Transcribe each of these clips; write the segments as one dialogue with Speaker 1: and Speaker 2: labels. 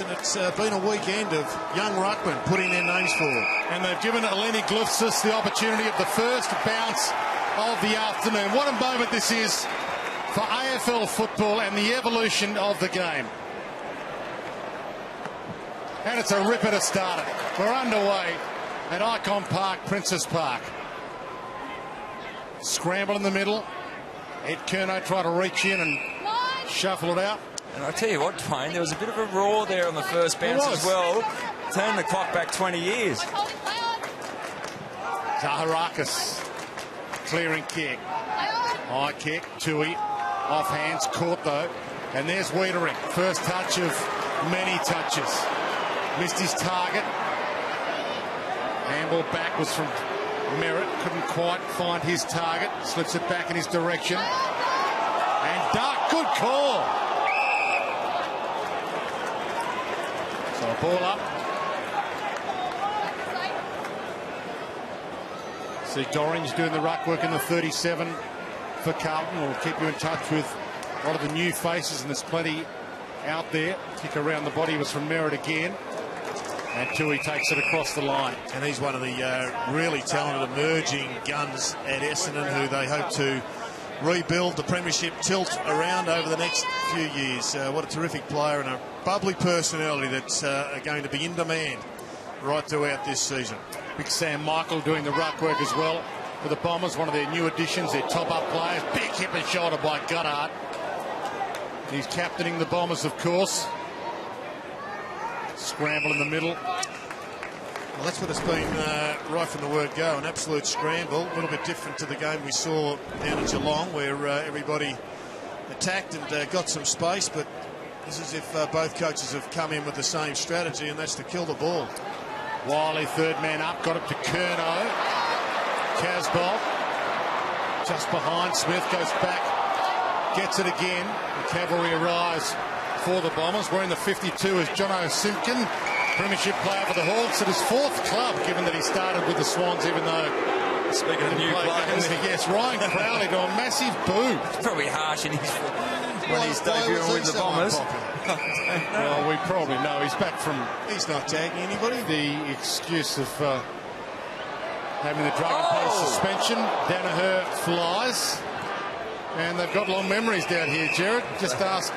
Speaker 1: and it's been a weekend of young ruckmen putting their names forward.
Speaker 2: And they've given Eleni Glufsis the opportunity of the first bounce of the afternoon. What a moment this is for AFL football and the evolution of the game. And it's a ripper to start it. We're underway at Icon Park, Princess Park. Scramble in the middle. Ed Curnow tried to reach in and shuffle it out.
Speaker 3: And I tell you what, Dwayne, there was a bit of a roar there on the first bounce as well. Turn the clock back 20 years.
Speaker 2: Zaharakis clearing kick. High kick. Tui off hands. Caught though. And there's Wiedering. First touch of many touches. Missed his target. Handball back was from Merritt. Couldn't quite find his target. Slips it back in his direction. And Duck. Good call. So a ball up. See Dorings doing the ruck work in the 37 for Carlton. We'll keep you in touch with a lot of the new faces, and there's plenty out there. Kick around the body was from Merritt again. And Tui takes it across the line.
Speaker 1: And he's one of the really talented emerging guns at Essendon, who they hope to rebuild the premiership tilt around over the next few years. What a terrific player and a bubbly personality that's going to be in demand right throughout this season.
Speaker 2: Big Sam Michael doing the ruck work as well for the Bombers, one of their new additions, their top-up players. Big hip and shoulder by Goddard. He's captaining the Bombers, of course. Scramble in the middle.
Speaker 1: Well, that's what it's been right from the word go, an absolute scramble. A little bit different to the game we saw down at Geelong, where everybody attacked and got some space, but this is if both coaches have come in with the same strategy, and that's to kill the ball.
Speaker 2: Wiley, third man up, got it to Curnow. Casbolt just behind. Smith goes back, gets it again. The cavalry arrives for the Bombers. Wearing the 52 is Jono Simpkin, premiership player for the Hawks. At his fourth club, given that he started with the Swans, even though...
Speaker 3: Speaking of new players.
Speaker 2: Yes, Ryan Crowley to a massive boo.
Speaker 3: It's probably harsh in his, when he's debuting with the Bombers.
Speaker 2: Well, we probably know. He's back from...
Speaker 1: He's not tagging anybody.
Speaker 2: The excuse of having the drug and post suspension. Danaher flies. And they've got long memories down here, Jared. Just ask...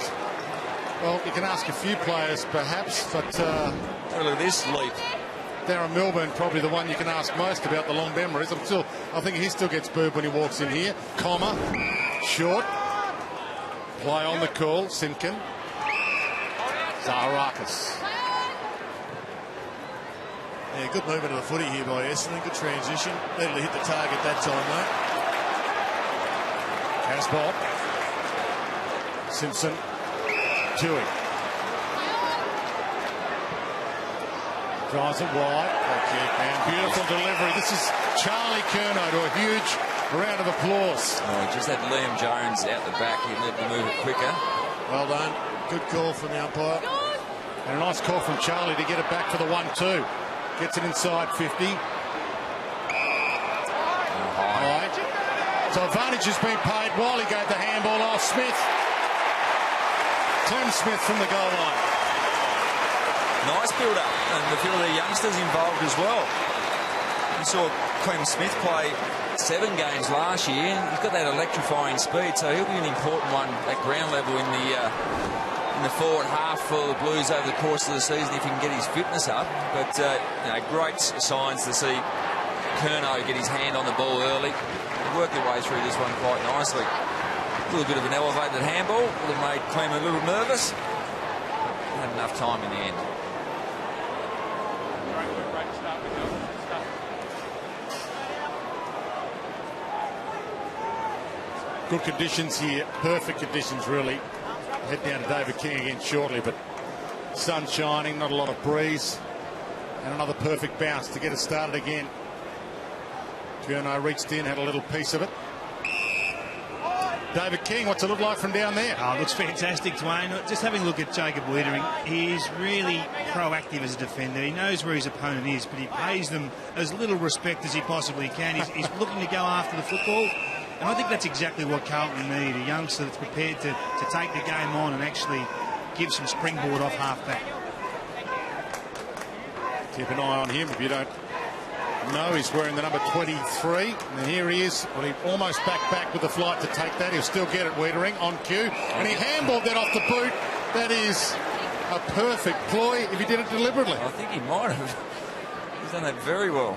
Speaker 2: Well, you can ask a few players, perhaps, but...
Speaker 3: Look at this leap.
Speaker 2: Darren Milburn, probably the one you can ask most about the long memories. I think he still gets booed when he walks in here. Comma, short. Play on the call, Simpkin. Zaharakis.
Speaker 1: Yeah, good movement of the footy here by Essendon. Good transition. Needed to hit the target that time,
Speaker 2: though. Casbolt. Simpson. Tui. Drives it wide. And beautiful delivery. This is Charlie Curnow to a huge round of applause.
Speaker 3: Oh, just had Liam Jones out the back. He needed to move it quicker.
Speaker 1: Well done. Good call from the umpire.
Speaker 2: And a nice call from Charlie to get it back for the 1-2. Gets it inside 50. High. So advantage has been paid. Wiley gave the handball off. Smith. Clem Smith from the goal line.
Speaker 3: Nice build-up, and a few of the youngsters involved as well. You saw Clem Smith play 7 games last year, and he's got that electrifying speed, so he'll be an important one at ground level in the forward half for the Blues over the course of the season if he can get his fitness up. But great signs to see Curnow get his hand on the ball early. He worked their way through this one quite nicely. A little bit of an elevated handball would have made Clem a little nervous. Had enough time in the end.
Speaker 2: Good conditions here, perfect conditions really. Head down to David King again shortly, but sun shining, not a lot of breeze, and another perfect bounce to get us started again. Curnow reached in, had a little piece of it. David King, what's it look like from down there?
Speaker 4: Oh, it looks fantastic, Dwayne. Just having a look at Jacob Wiedering, he's really proactive as a defender. He knows where his opponent is, but he pays them as little respect as he possibly can. He's looking to go after the football, and I think that's exactly what Carlton need, a youngster that's prepared to take the game on and actually give some springboard off half-back.
Speaker 2: Keep an eye on him if you don't know. He's wearing the number 23. And here he is. Well, he almost back with the flight to take that. He'll still get it, Wiedering, on cue. And he handballed that off the boot. That is a perfect ploy if he did it deliberately.
Speaker 3: I think he might have. He's done that very well.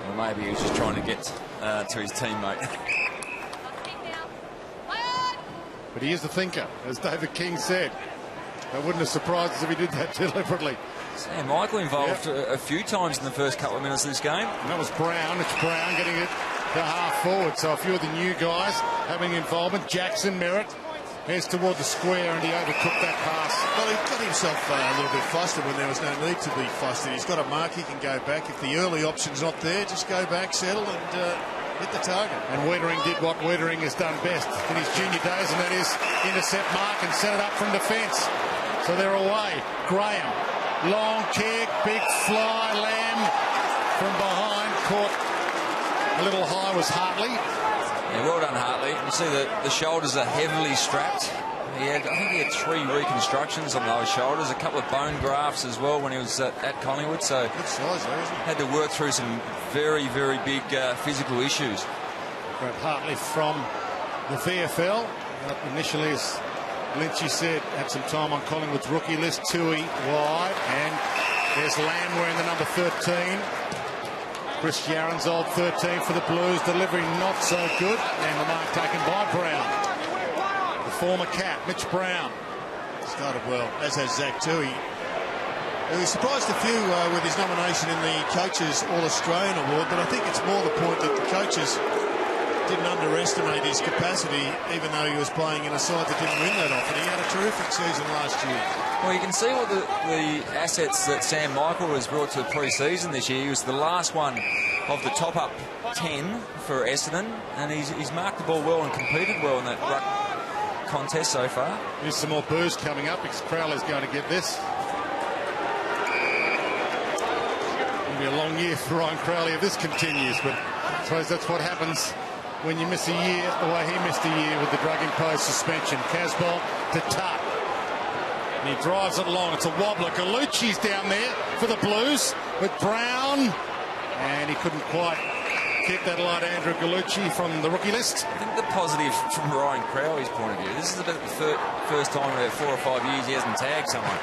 Speaker 3: Or maybe he was just trying to get to his teammate.
Speaker 2: But he is a thinker, as David King said. That wouldn't have surprised us if he did that deliberately.
Speaker 3: Sam Michael involved a few times in the first couple of minutes of this game.
Speaker 2: And that was Brown. It's Brown getting it to half forward. So a few of the new guys having involvement. Jackson Merritt heads toward the square and he overtook that pass.
Speaker 1: Well, he got himself a little bit flustered when there was no need to be flustered. He's got a mark, he can go back. If the early option's not there, just go back, settle and hit the target.
Speaker 2: And Wiedering did what Wiedering has done best in his junior days, and that is intercept mark and set it up from defence. So they're away. Graham, long kick, big fly, Lamb from behind, caught a little high was Hartley.
Speaker 3: Yeah, well done, Hartley. You see that the shoulders are heavily strapped. I think he had 3 reconstructions on those shoulders, a couple of bone grafts as well when he was at Collingwood. So
Speaker 1: good size, though, isn't it?
Speaker 3: Had to work through some very, very big physical issues.
Speaker 2: Grab Hartley from the VFL. Initially, as Lynchy said, had some time on Collingwood's rookie list. Tui wide, and there's Lamb wearing the number 13. Chris Yaron's old 13 for the Blues. Delivery not so good, and the mark taken by Brown. The former Cat, Mitch Brown.
Speaker 1: Started well, as has Zach Tui. He surprised a few with his nomination in the Coaches All-Australian Award, but I think it's more the point that the coaches didn't underestimate his capacity, even though he was playing in a side that didn't win that often. He had a terrific season last year.
Speaker 3: Well, you can see what the assets that Sam Michael has brought to the pre-season this year. He was the last one of the top-up 10 for Essendon, and he's marked the ball well and competed well in that ruck contest so far.
Speaker 2: There's some more booze coming up because Crowley's going to get this. It'll be a long year for Ryan Crowley if this continues, but I suppose that's what happens when you miss a year the way he missed a year with the drug-imposed suspension. Casbolt to Tutt. And he drives it long. It's a wobbler. Gallucci's down there for the Blues with Brown. And he couldn't quite keep that light Andrew Gallucci from the rookie list.
Speaker 3: I think the positive from Ryan Crowley's point of view, this is about the first time in about 4 or 5 years he hasn't tagged someone.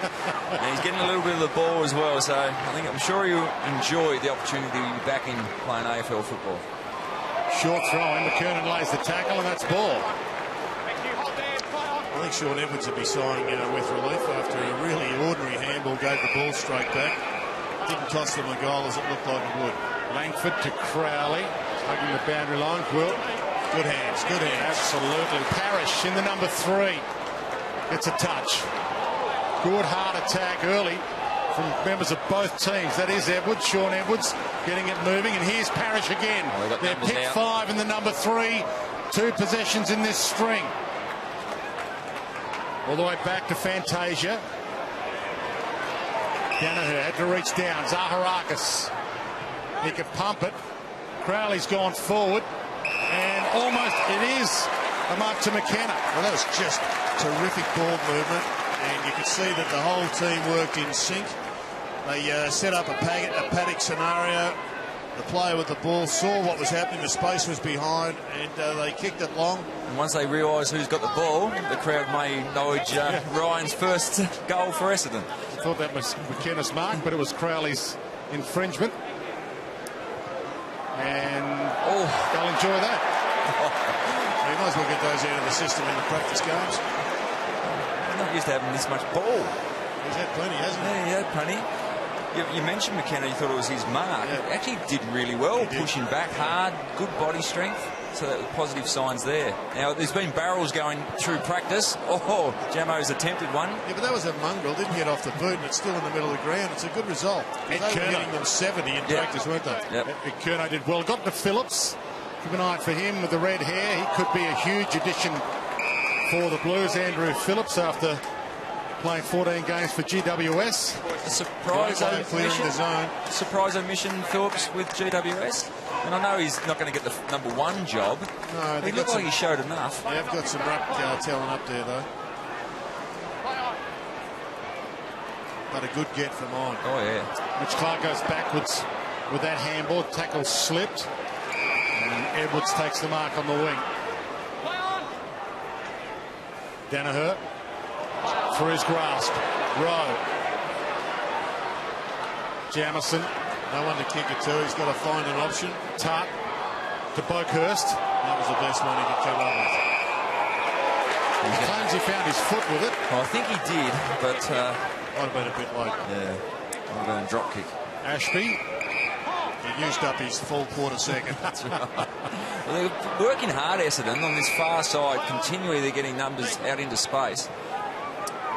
Speaker 3: And he's getting a little bit of the ball as well. So I'm sure he'll enjoy the opportunity to be back in playing AFL football.
Speaker 2: Short throw in, McKernan lays the tackle, and that's ball.
Speaker 1: I think Sean Edwards would be sighing with relief after a really ordinary handball, gave the ball straight back. Didn't cost them a goal as it looked like it would.
Speaker 2: Langford to Crowley, hugging the boundary line. Quill.
Speaker 1: Good hands, good hands.
Speaker 2: Absolutely. Parrish in the number 3. It's a touch. Good hard attack early from members of both teams. That is Edwards, Sean Edwards, getting it moving. And here's Parrish again. They're pick 5 in the number 3. 2 possessions in this string. All the way back to Fantasia. Danaher had to reach down. Zaharakis. He could pump it. Crowley's gone forward. And almost it is a mark to McKenna.
Speaker 1: Well, that was just terrific ball movement. And you could see that the whole team worked in sync. They set up a paddock scenario. The player with the ball saw what was happening. The space was behind, and they kicked it long.
Speaker 3: And once they realise who's got the ball, the crowd may acknowledge Ryan's first goal for Essendon.
Speaker 2: I thought that was McKenna's mark, but it was Crowley's infringement. And they'll enjoy that.
Speaker 1: You might as well get those out of the system in the practice games.
Speaker 3: He's not used to having this much ball.
Speaker 1: He's had plenty, hasn't he?
Speaker 3: Yeah, he had plenty. You mentioned McKenna, you thought it was his mark.
Speaker 1: Yeah.
Speaker 3: Actually did really well, pushing back hard, good body strength. So that was positive signs there. Now, there's been barrels going through practice. Jamo's attempted one.
Speaker 1: Yeah, but that was a mongrel. Didn't get off the boot, and it's still in the middle of the ground. It's a good result. They were hitting them 70 in practice, weren't they?
Speaker 3: Yep.
Speaker 2: Curnow did well. Got to Phillips. Keep an eye out for him with the red hair. He could be a huge addition for the Blues. Andrew Phillips, after playing 14 games for GWS.
Speaker 3: A surprise omission, Phillips with GWS. And I know he's not going to get the number 1 job.
Speaker 1: No,
Speaker 3: he looked like he showed enough.
Speaker 1: They've got some ruck talent up there, though. but a good get from on.
Speaker 3: Oh, yeah.
Speaker 2: Mitch Clark goes backwards with that handball. Tackle slipped. And Edwards takes the mark on the wing. Danaher for his grasp. Rowe. Jamison.
Speaker 1: No one to kick it to. He's got to find an option.
Speaker 2: Tart to Boakhurst.
Speaker 1: That was the best one he could come up with.
Speaker 2: He claims he found his foot with it.
Speaker 3: Well, I think he did, but...
Speaker 1: Might have been a bit late.
Speaker 3: Yeah, might have been a drop kick.
Speaker 2: Ashby.
Speaker 1: He used up his full quarter second.
Speaker 3: That's right. Well, they're working hard, Essendon, on this far side. Continually, they're getting numbers out into space.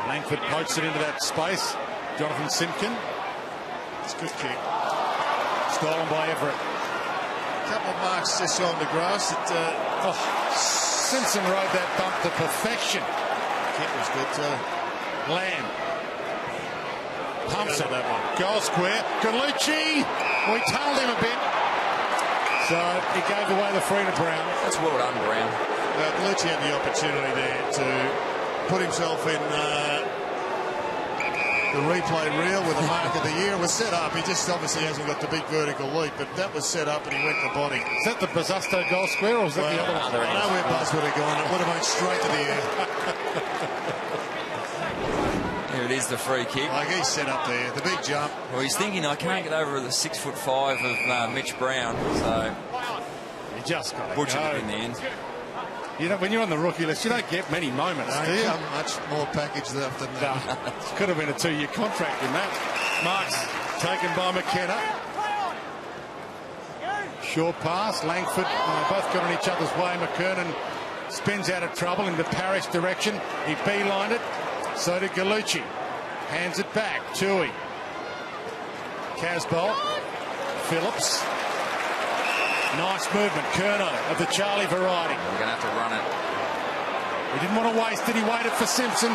Speaker 2: Langford pokes it into that space. Jonathan Simpkin.
Speaker 1: It's a good kick.
Speaker 2: Stolen by Everett.
Speaker 1: A couple of marks just on the grass.
Speaker 2: Simpson rode that bump to perfection.
Speaker 1: Kick was good too.
Speaker 2: Lamb. Pumps it.
Speaker 1: That one.
Speaker 2: Goal square. Gallucci. We tunneled him a bit. So he gave away the free to Brown.
Speaker 3: That's well done, Brown.
Speaker 1: Gallucci had the opportunity there to put himself in the replay reel with the mark of the year. It was set up. He just obviously hasn't got the big vertical leap, but that was set up and he went to body.
Speaker 2: Is that the Bazusto goal square or is that the other one?
Speaker 1: I know where Buzz would have gone. It would have went straight to the air.
Speaker 3: Here it is, the free kick.
Speaker 1: Like he's set up there, the big jump.
Speaker 3: Well, he's thinking, I can't get over the 6'5" of Mitch Brown, so
Speaker 2: You just got to
Speaker 3: butchered
Speaker 2: go.
Speaker 3: it in the end.
Speaker 2: You know, when you're on the rookie list, you don't get many moments, do you?
Speaker 1: Much more package left than that.
Speaker 2: Could have been a 2-year contract in that. Marks taken by McKenna. Short pass. Langford, both got in each other's way. McKernan spins out of trouble in the Parrish direction. He beelined it. So did Gallucci. Hands it back. Tui. Casbolt. Phillips. Nice movement. Curnow of the Charlie variety.
Speaker 3: We're going to have to run it.
Speaker 2: He didn't want to waste it. He waited for Simpson.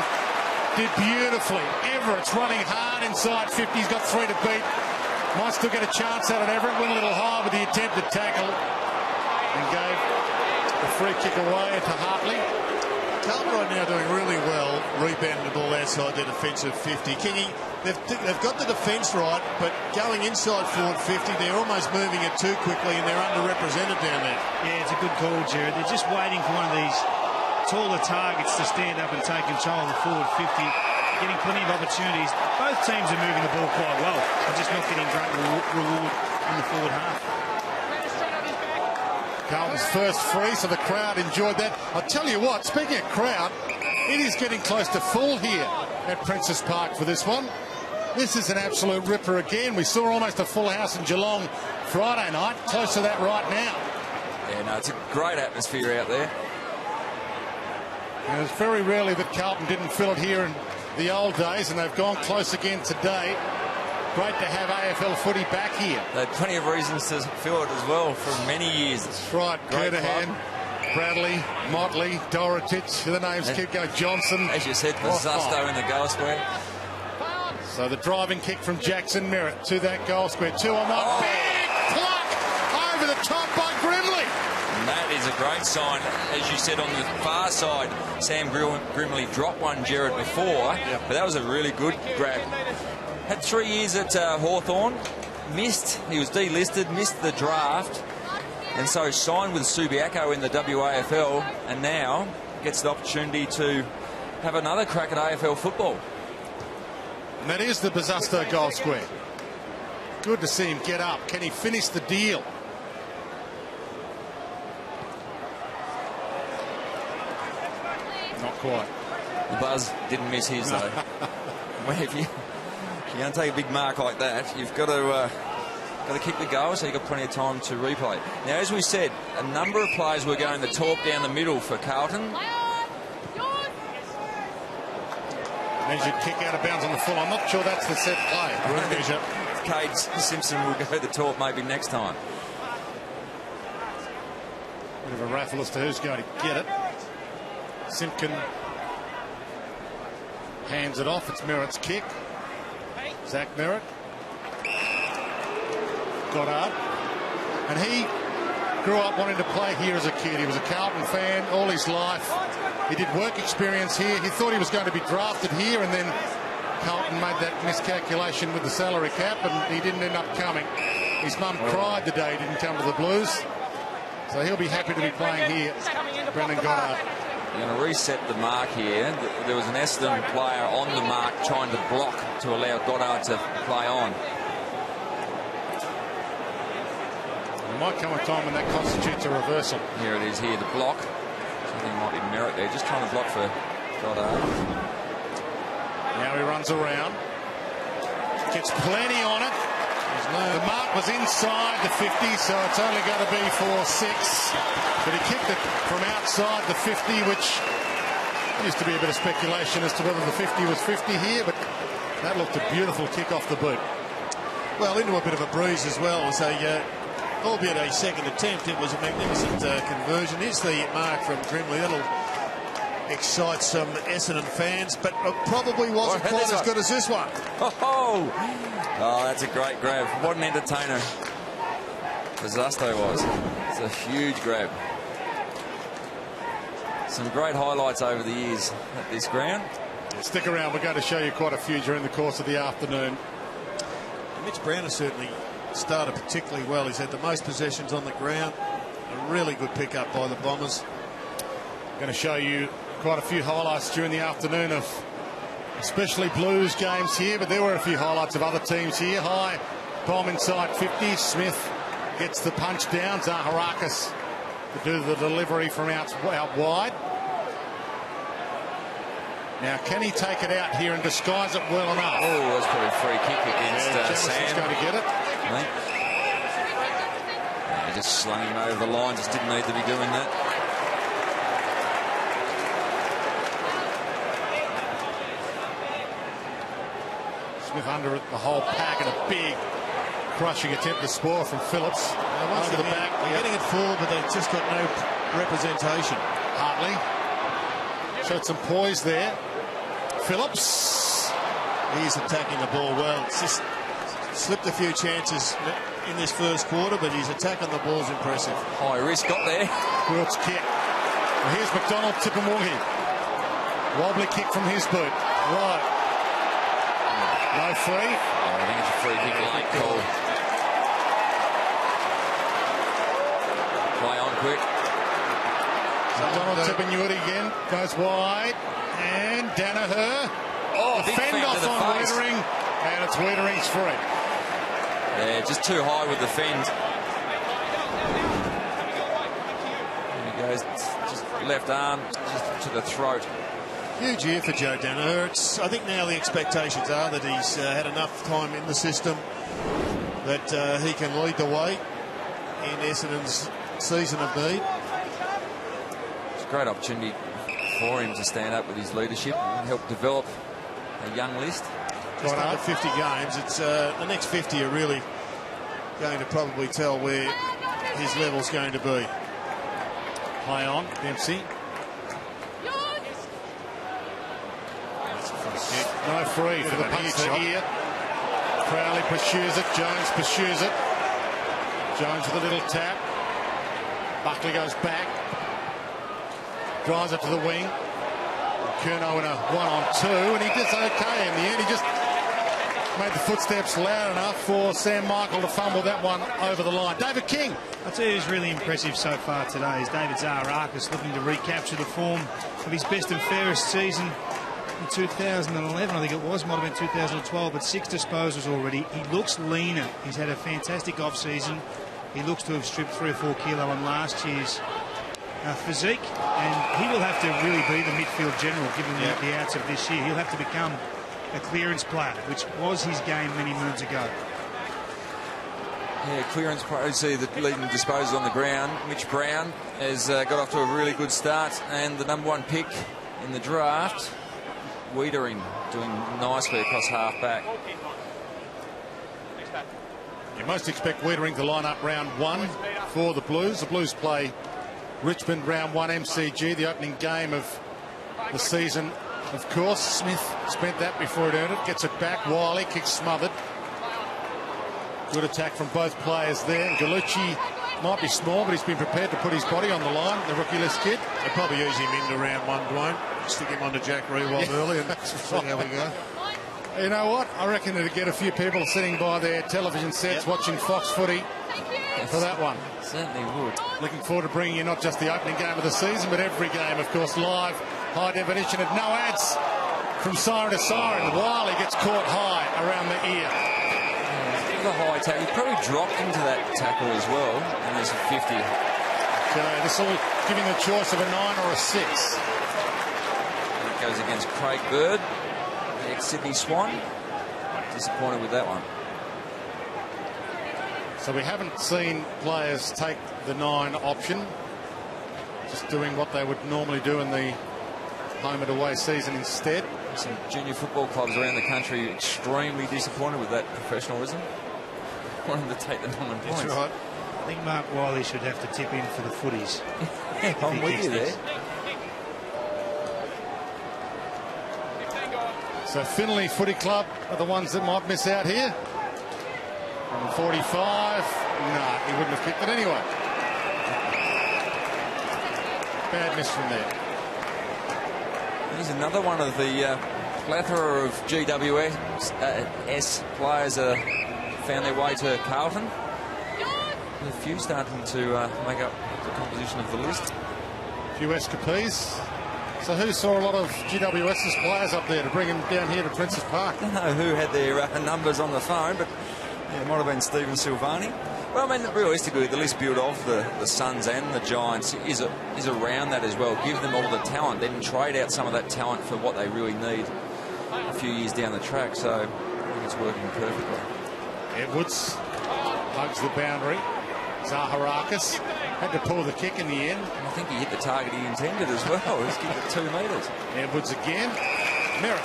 Speaker 2: Did beautifully. Everett's running hard inside 50. He's got 3 to beat. Might still get a chance at it. Everett went a little high with the attempted tackle and gave the free kick away to Hartley.
Speaker 1: Carlton right now doing really well, rebounding the ball outside their defensive 50. Kingy, they've got the defence right, but going inside forward 50, they're almost moving it too quickly and they're underrepresented down there.
Speaker 4: Yeah, it's a good call, Jared. They're just waiting for one of these taller targets to stand up and take control of the forward 50, getting plenty of opportunities. Both teams are moving the ball quite well. They're just not getting great reward in the forward half.
Speaker 2: Carlton's first free, so the crowd enjoyed that. I'll tell you what, speaking of crowd, it is getting close to full here at Princess Park for this one. This is an absolute ripper again. We saw almost a full house in Geelong Friday night. Close to that right now.
Speaker 3: Yeah, no, it's a great atmosphere out there.
Speaker 2: And it's very rarely that Carlton didn't fill it here in the old days, and they've gone close again today. Great to have AFL footy back here.
Speaker 3: They had plenty of reasons to fill it as well for many years.
Speaker 2: That's right.
Speaker 3: Great
Speaker 2: Curtahan, Bradley, Motley, Dorotich. The names keep going. Johnson.
Speaker 3: As you said, Bazusto in the goal square.
Speaker 2: So the driving kick from Jackson Merritt to that goal square. 2-on-1. Big pluck over the top by Grimley.
Speaker 3: And that is a great sign. As you said, on the far side, Sam Grimley dropped one, Jared, before.
Speaker 2: Yep. But
Speaker 3: that was a really good grab. Had 3 years at Hawthorn, missed, he was delisted, missed the draft, and so signed with Subiaco in the WAFL, and now gets the opportunity to have another crack at AFL football.
Speaker 2: And that is the Bazusto goal square. Good to see him get up. Can he finish the deal? Not quite.
Speaker 3: The Buzz didn't miss his, though. Well, if you're going to take a big mark like that, you've got to kick the goal, so you've got plenty of time to replay. Now, as we said, a number of players were going to talk down the middle for Carlton.
Speaker 2: Measured kick out of bounds on the full. I'm not sure that's the set play. We'll measure.
Speaker 3: Cade Simpson will go the talk maybe next time.
Speaker 2: Bit of a raffle as to who's going to get it. Simpkin hands it off. It's Merritt's kick. Zach Merritt. Goddard. And he grew up wanting to play here as a kid. He was a Carlton fan all his life. He did work experience here. He thought he was going to be drafted here, and then Carlton made that miscalculation with the salary cap and he didn't end up coming. His mum cried the day he didn't come to the Blues. So he'll be happy to be playing here, Brendan Goddard.
Speaker 3: They're going to reset the mark here. There was an Essendon player on the mark trying to block to allow Goddard to play on.
Speaker 2: There might come a time when that constitutes a reversal.
Speaker 3: Here it is here, the block. Something might be merit there. Just trying to block for Goddard.
Speaker 2: Now he runs around. Gets plenty on it. The mark was inside the 50, so it's only going to be for 6. But he kicked it from outside the 50, which used to be a bit of speculation as to whether the 50 was 50 here, but that looked a beautiful kick off the boot.
Speaker 1: Well, into a bit of a breeze as well. As albeit a second attempt, it was a magnificent conversion. Here's the mark from Grimley. That'll excite some Essendon fans, but it probably wasn't quite as good as this one.
Speaker 3: Oh, that's a great grab. What an entertainer Zasto was. It's a huge grab. Some great highlights over the years at this ground.
Speaker 2: Stick around, we're going to show you quite a few during the course of the afternoon.
Speaker 1: Mitch Brown has certainly started particularly well. He's had the most possessions on the ground. A really good pick-up by the Bombers.
Speaker 2: I'm going to show you quite a few highlights during the afternoon of especially Blues games here, but there were a few highlights of other teams here. High bomb inside 50. Smith gets the punch down. Zaharakis to do the delivery from out wide. Now, can he take it out here and disguise it well enough?
Speaker 3: Oh, that's probably a free kick against Sam.
Speaker 2: Going to get it.
Speaker 3: He just slung him over the line. Just didn't need to be doing that.
Speaker 2: Smith under it, the whole pack, and a big crushing attempt to score from Phillips.
Speaker 1: Over the back. They're getting it forward, but they've just got no representation.
Speaker 2: Hartley showed some poise there. Phillips.
Speaker 1: He's attacking the ball well. It's just slipped a few chances in this first quarter, but his attack on the ball is impressive.
Speaker 3: High risk got there.
Speaker 2: Wilkes kick. Well, here's McDonald Tipamorgi. Wobbly kick from his boot. Right. No free.
Speaker 3: I think it's a free kick late call. Play on quick.
Speaker 2: McDonald Tipamorgi again. Goes wide. And Danaher.
Speaker 3: Oh,
Speaker 2: fend off on Wiedering. And it's Wiedering's free.
Speaker 3: Yeah, just too high with the fend. There he goes. Just left arm just to the throat.
Speaker 1: Huge year for Joe Danaher. I think now the expectations are that he's had enough time in the system that he can lead the way in Essendon's season of need.
Speaker 3: It's a great opportunity for him to stand up with his leadership and help develop a young list.
Speaker 1: Just under 50 games. It's the next 50 are really going to probably tell where his level's going to be.
Speaker 2: Play on, Dempsey. No free for the punch to ear. Crowley pursues it. Jones pursues it. Jones with a little tap. Buckley goes back. Drives it to the wing. Curnow in a 1-on-2, and he does okay in the end. He just made the footsteps loud enough for Sam Michael to fumble that one over the line. David King.
Speaker 4: I'll tell you who's really impressive so far today is David Zaharakis, looking to recapture the form of his best and fairest season in 2011, I think it was, might have been 2012, but 6 disposals already. He looks leaner. He's had a fantastic off-season. He looks to have stripped 3 or 4 kilo on last year's physique, and he will have to really be the midfield general given the outs of this year. He'll have to become a clearance player, which was his game many moons ago.
Speaker 3: Yeah, clearance player. See the leading disposals on the ground. Mitch Brown has got off to a really good start, and the #1 pick in the draft, Wiedering, doing nicely across half back.
Speaker 2: You most expect Wiedering to line up round 1 for the Blues. The Blues play Richmond round 1 MCG, the opening game of the season. Of course, Smith spent that before it earned it. Gets it back. Wiley kicks smothered. Good attack from both players there. Gallucci might be small, but he's been prepared to put his body on the line. The rookie list kid.
Speaker 1: They'll probably use him into round 1, Dwayne. Stick him onto Jack Rewald early and see how we go.
Speaker 2: You know what? I reckon it'd get a few people sitting by their television sets watching Fox Footy for that one.
Speaker 3: Certainly would.
Speaker 2: Looking forward to bringing you not just the opening game of the season, but every game, of course, live, high definition, and no ads from siren to siren. Wiley gets caught high around the ear.
Speaker 3: The high tackle. He probably dropped into that tackle as well, and there's a 50.
Speaker 2: Okay, this will give him the choice of a 9 or a 6.
Speaker 3: And it goes against Craig Bird, the ex-Sydney Swan. Disappointed with that one.
Speaker 2: So we haven't seen players take the 9 option, just doing what they would normally do in the home and away season instead.
Speaker 3: Some junior football clubs around the country extremely disappointed with that professionalism. Want him to take the 9 points.
Speaker 1: That's right.
Speaker 4: I think Mark Wiley should have to tip in for the footies.
Speaker 3: I'm with you there.
Speaker 2: So Finley Footy Club are the ones that might miss out here. From 45, nah, he wouldn't have kicked it anyway. Bad miss from there.
Speaker 3: He's another one of the plethora of GWS players that found their way to Carlton. A few starting to make up the composition of the list.
Speaker 2: A few escapees. So who saw a lot of GWS's players up there to bring them down here to Princes Park?
Speaker 3: I don't know who had their numbers on the phone, but yeah, it might have been Stephen Silvani. Well, I mean, realistically, the list built of the Suns and the Giants is around that as well. Give them all the talent, then trade out some of that talent for what they really need a few years down the track. So I think it's working perfectly.
Speaker 2: Edwards hugs the boundary. Zaharakis had to pull the kick in the end.
Speaker 3: I think he hit the target he intended as well. He's kicked it 2 metres.
Speaker 2: Edwards again. Merritt.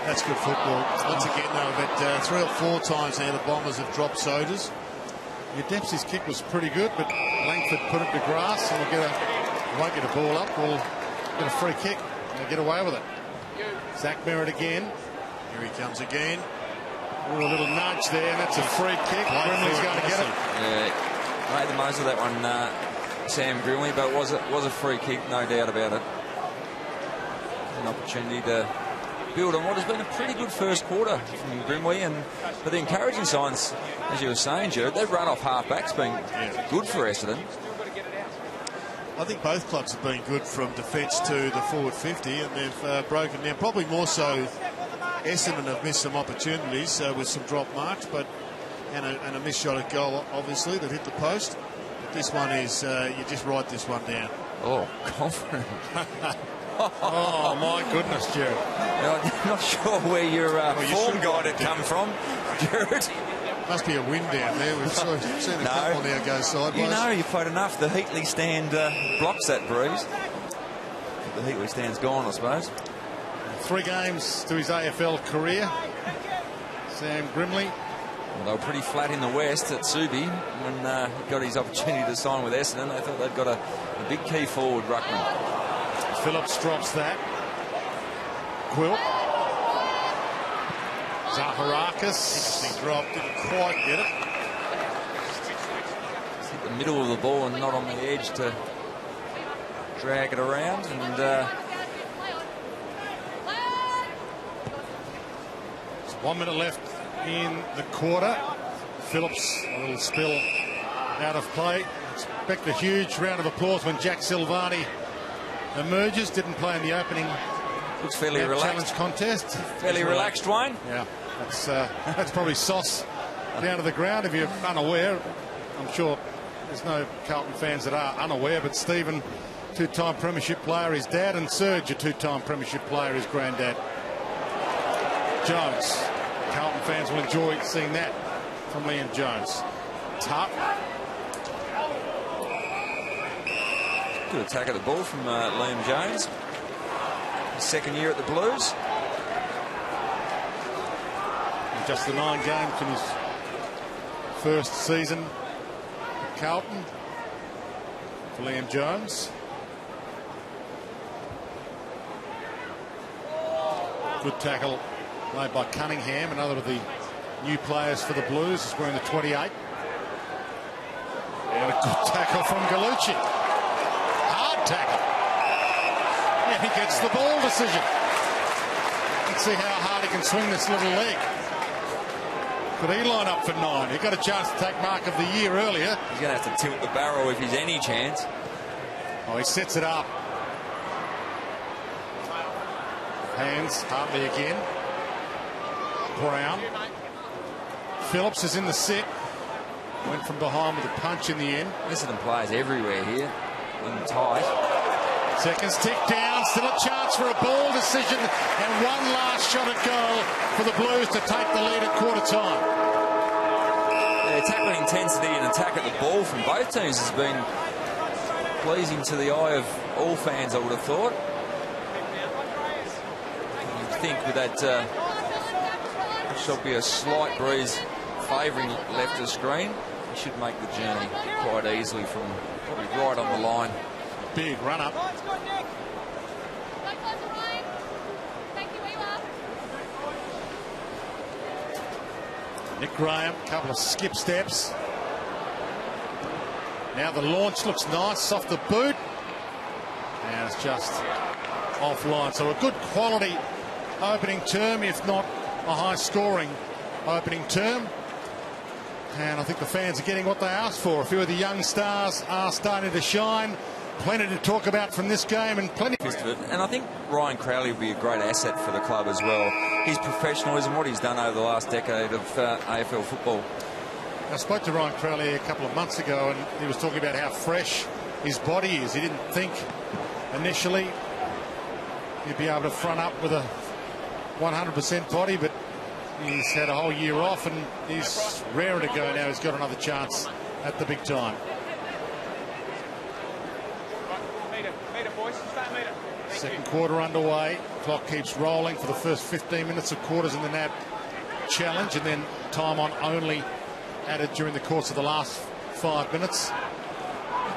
Speaker 1: That's good football. Once again, though, but 3 or 4 times now the Bombers have dropped sodas.
Speaker 2: Yeah, Dempsey's kick was pretty good, but Langford put it to grass, and won't get a ball up. We'll get a free kick and get away with it. Zach Merritt again.
Speaker 1: Here he comes again.
Speaker 2: Ooh, a little nudge there, and that's a free kick. Grimley's going to get it.
Speaker 3: Yeah, made the most of that one, Sam Grimley, but was a free kick, no doubt about it. An opportunity to build on what has been a pretty good first quarter from Grimley, but the encouraging signs, as you were saying, Jared, that run off half-back's been good for Essendon.
Speaker 1: I think both clubs have been good from defence to the forward 50, and they've broken down. Probably more so Essendon have missed some opportunities with some drop marks, and a missed shot at goal, obviously, that hit the post. But this one is, you just write this one down.
Speaker 3: Oh, confident.
Speaker 2: Oh, my goodness, Jared.
Speaker 3: I'm not sure where your form guide had come from, Jared.
Speaker 1: Must be a wind down there. We've seen a couple now go sideways.
Speaker 3: You know, you played enough. The Heatley stand blocks that breeze. The Heatley stand's gone, I suppose.
Speaker 2: 3 games to his AFL career. Sam Grimley.
Speaker 3: Well, they were pretty flat in the West at Subi when he got his opportunity to sign with Essendon. They thought they'd got a big key forward, Ruckman.
Speaker 2: Phillips drops that. Quilt. Zaharakis.
Speaker 1: Interesting drop. Didn't quite get it.
Speaker 3: It's hit the middle of the ball and not on the edge to drag it around. And
Speaker 2: 1 minute left in the quarter. Phillips, a little spill out of play. Expect a huge round of applause when Jack Silvani emerges. Didn't play in the opening.
Speaker 3: Looks fairly relaxed.
Speaker 2: Challenge contest.
Speaker 3: Fairly relaxed, Wayne.
Speaker 2: Yeah, that's probably sauce down to the ground. If you're unaware, I'm sure there's no Carlton fans that are unaware, but Stephen, 2-time premiership player, his dad, and Serge, a 2-time premiership player, his granddad. Jones. Carlton fans will enjoy seeing that from Liam Jones. Tuck.
Speaker 3: Good attack of the ball from Liam Jones. His second year at the Blues.
Speaker 2: And just the 9 games in his first season at Carlton for Liam Jones. Good tackle made by Cunningham, another of the new players for the Blues. He's wearing the 28. And a good tackle from Gallucci. Hard tackle. And he gets the ball decision. Let's see how hard he can swing this little leg. Could he line up for 9? He got a chance to take mark of the year earlier.
Speaker 3: He's going to have to tilt the barrel if he's any chance.
Speaker 2: Oh, he sets it up. Hands, Hartley again. Brown. Phillips is in the set. Went from behind with a punch in the end.
Speaker 3: Essendon players everywhere here. In tight.
Speaker 2: Seconds tick down. Still a chance for a ball decision. And one last shot at goal for the Blues to take the lead at quarter time.
Speaker 3: The tackling intensity and attack at the ball from both teams has been pleasing to the eye of all fans, I would have thought. You'd think with that shall be a slight breeze favouring left of screen. He should make the journey quite easily from probably right on the line.
Speaker 2: Big run up. Nick Graham, a couple of skip steps. Now the launch looks nice off the boot. And it's just offline. So a good quality opening term, if not a high scoring opening term. And I think the fans are getting what they asked for. A few of the young stars are starting to shine. Plenty to talk about from this game and plenty.
Speaker 3: And I think Ryan Crowley will be a great asset for the club as well. His professionalism, what he's done over the last decade of AFL football.
Speaker 2: I spoke to Ryan Crowley a couple of months ago and he was talking about how fresh his body is. He didn't think initially he'd be able to front up with a 100% body, but he's had a whole year off and he's raring to go now. He's got another chance at the big time. Second quarter underway. Clock keeps rolling for the first 15 minutes of quarters in the NAB challenge, and then time on only added during the course of the last 5 minutes.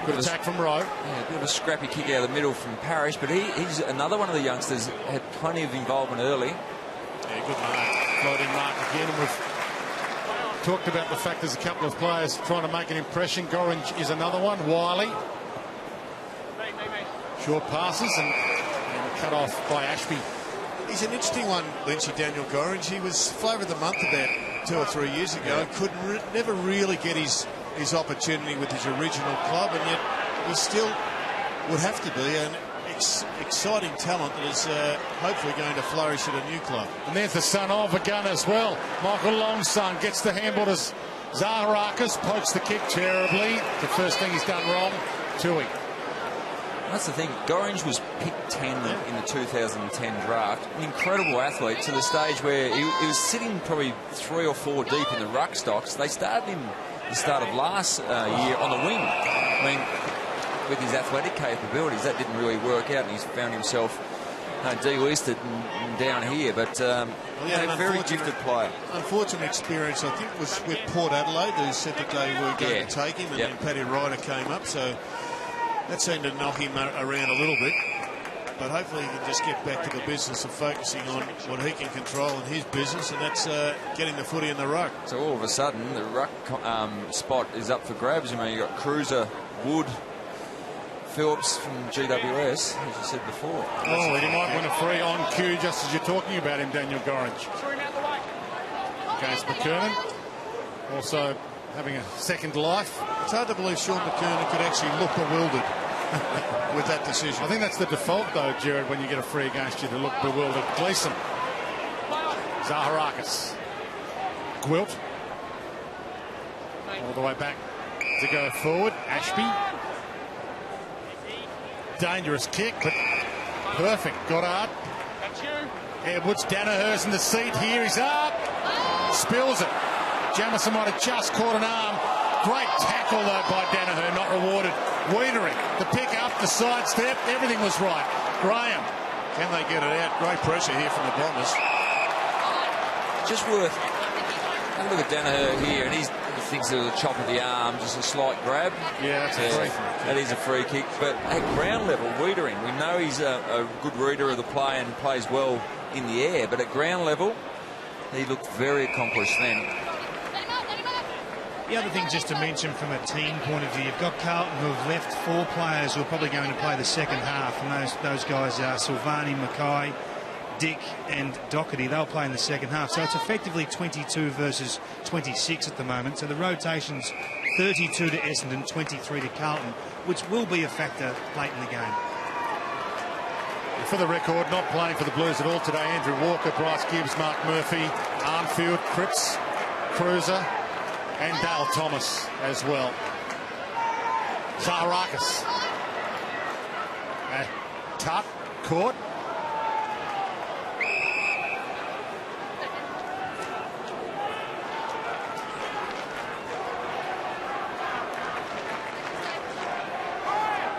Speaker 2: Good attack from Rowe.
Speaker 3: Yeah, a bit of a scrappy kick out of the middle from Parrish, but he's another one of the youngsters, had plenty of involvement early.
Speaker 2: Yeah, good mark. Floating mark again. And we've talked about the fact there's a couple of players trying to make an impression. Gorringe is another one. Wiley. Short passes and cut off by Ashby.
Speaker 1: He's an interesting one, Lynchy, Daniel Gorringe. He was flavour of the month about 2 or 3 years ago. Could never really get his opportunity with his original club, and yet he still would have to be an exciting talent that is hopefully going to flourish at a new club.
Speaker 2: And there's the son of a gun as well. Michael Long's son gets the handball to Zaharakis, pokes the kick terribly. The first thing he's done wrong, Tui.
Speaker 3: That's the thing. Gorringe was picked 10 in the 2010 draft. An incredible athlete to the stage where he was sitting probably 3 or 4 deep in the ruck stocks. They started him the start of last year on the wing. I mean, with his athletic capabilities, that didn't really work out, and he's found himself delisted and down here. But a very gifted player.
Speaker 1: Unfortunate experience, I think, was with Port Adelaide, who said that they were going to take him, and then Paddy Ryder came up, so that seemed to knock him around a little bit. But hopefully he can just get back to the business of focusing on what he can control in his business, and that's getting the footy in the ruck.
Speaker 3: So all of a sudden, the ruck spot is up for grabs. I mean, you've got Cruiser, Wood, Phillips from GWS, as you said before.
Speaker 2: Oh, he might win a free on cue, just as you're talking about him, Daniel Gorringe. Against McKernan. Also having a second life.
Speaker 1: It's hard to believe Sean McKernan could actually look bewildered with that decision.
Speaker 2: I think that's the default, though, Jared, when you get a free against you, to look bewildered. Gleeson. Zaharakis. Gwilt. All the way back to go forward. Ashby. Dangerous kick, but perfect. Goddard. Edwards. Danaher's in the seat here. He's up. Spills it. Jamison might have just caught an arm. Great tackle, though, by Danaher. Not rewarded. Wiedering. The pick up, the sidestep. Everything was right. Graham.
Speaker 1: Can they get it out? Great pressure here from the Bombers.
Speaker 3: Just worth. Have a look at Danaher here, and he thinks it was a chop of the arm, just a slight grab.
Speaker 2: Yeah, that's a free.
Speaker 3: That is a free kick. But at ground level, Wiedering, we know he's a good reader of the play and plays well in the air, but at ground level, he looked very accomplished then.
Speaker 4: The other thing just to mention from a team point of view, you've got Carlton who have left 4 players who are probably going to play the second half, and those guys are Silvani, Mackay, Dick and Doherty. They'll play in the second half. So it's effectively 22 versus 26 at the moment. So the rotation's 32 to Essendon, 23 to Carlton, which will be a factor late in the game.
Speaker 2: For the record, not playing for the Blues at all today, Andrew Walker, Bryce Gibbs, Mark Murphy, Arnfield, Cripps, Cruiser and Dale Thomas as well. Zaharakis. Tut, caught.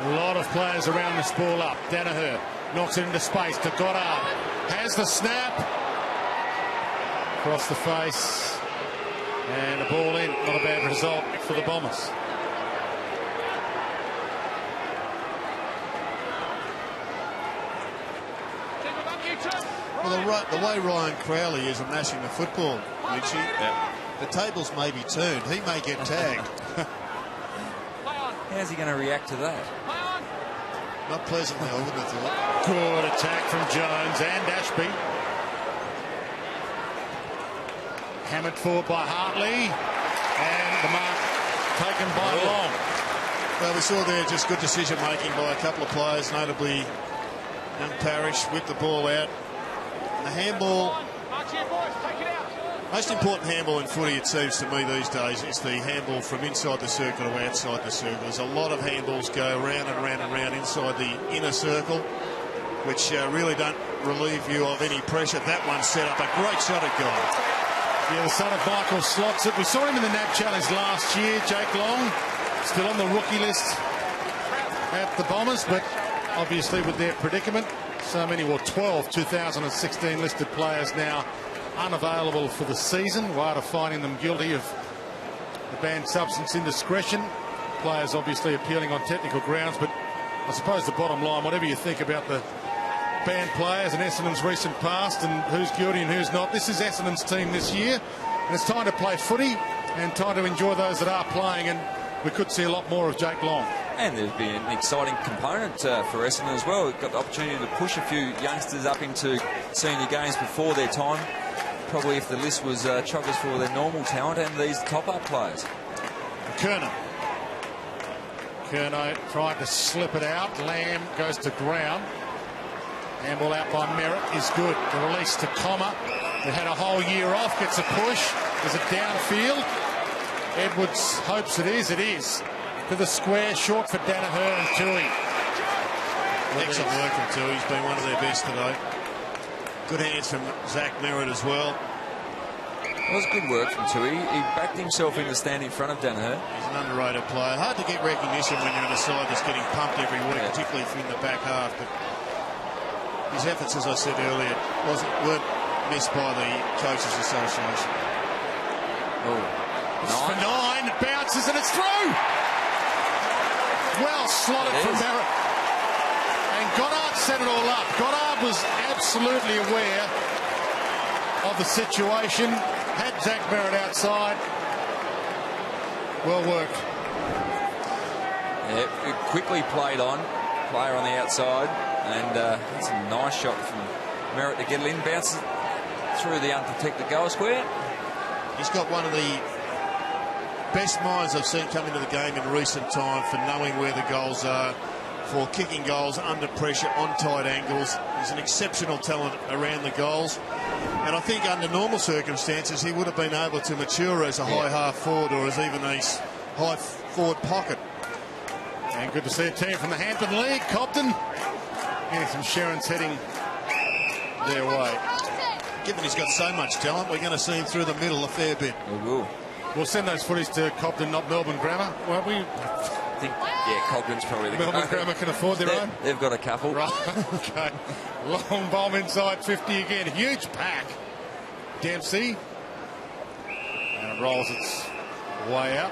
Speaker 2: A lot of players around this ball up. Danaher knocks it into space to Goddard. Has the snap. Across the face. And the ball in. Not a bad result for the Bombers.
Speaker 1: Well, the way Ryan Crowley is amassing the football, Richie, the tables may be turned. He may get tagged.
Speaker 3: How's he going to react to that?
Speaker 1: Not pleasantly, I wouldn't have thought.
Speaker 2: Good attack from Jones and Ashby. Hammered forward by Hartley. And the mark taken by Long.
Speaker 1: Well, we saw there just good decision-making by a couple of players, notably young Parrish, whipped the ball out. And the handball, most important handball in footy, it seems to me these days, is the handball from inside the circle to outside the circle. There's a lot of handballs go round and round and round inside the inner circle, which really don't relieve you of any pressure. That one set up a great shot at goal.
Speaker 2: Yeah, the son of Michael slots it. We saw him in the NAB Challenge last year, Jake Long, still on the rookie list at the Bombers, but obviously with their predicament, so many, 12 2016 listed players now unavailable for the season. Wilder finding them guilty of the banned substance indiscretion. Players obviously appealing on technical grounds, but I suppose the bottom line, whatever you think about the banned players and Essendon's recent past and who's guilty and who's not, this is Essendon's team this year, and it's time to play footy and time to enjoy those that are playing, and we could see a lot more of Jake Long.
Speaker 3: And there's been an exciting component for Essendon as well. We've got the opportunity to push a few youngsters up into senior games before their time. Probably if the list was chockers for their normal talent and these top-up players.
Speaker 2: Curnow tried to slip it out. Lamb goes to ground. Handball out by Merritt is good. The release to Comma. They had a whole year off. Gets a push. Is it downfield? Edwards hopes it is. It is. To the square, short for Danaher and Tui.
Speaker 1: Excellent work from Tui. He's been one of their best today. Good hands from Zach Merritt as well.
Speaker 3: It was good work from Tui. He backed himself in the stand in front of Danaher.
Speaker 1: He's an underrated player. Hard to get recognition when you're on a side that's getting pumped every week, particularly if you're in the back half. But his efforts, as I said earlier, weren't missed by the Coaches Association.
Speaker 3: Oh,
Speaker 2: for 9, bounces and it's through. Well slotted from Merritt. And Goddard set it all up. Goddard was absolutely aware of the situation. Had Zach Merritt outside. Well worked.
Speaker 3: Yeah, quickly played on. Player on the outside. And that's a nice shot from Merritt to get it in. Bounces through the unprotected goal square.
Speaker 1: He's got one of the best minds I've seen come into the game in recent time for knowing where the goals are, for kicking goals under pressure on tight angles. He's an exceptional talent around the goals, and I think under normal circumstances he would have been able to mature as a high half forward or as even a high forward pocket.
Speaker 2: And good to see a team from the Hampton League. Cobden getting some Sharon's heading their way.
Speaker 1: Given he's got so much talent, we're going to see him through the middle a fair bit.
Speaker 3: We will.
Speaker 2: We'll send those footies to Cobden, not Melbourne Grammar, won't we?
Speaker 3: I think, yeah, Cobden's probably the
Speaker 2: Melbourne Grammar can afford their own.
Speaker 3: They've got a couple.
Speaker 2: Right, okay. Long bomb inside 50 again. Huge pack. Dempsey. And it rolls its way out.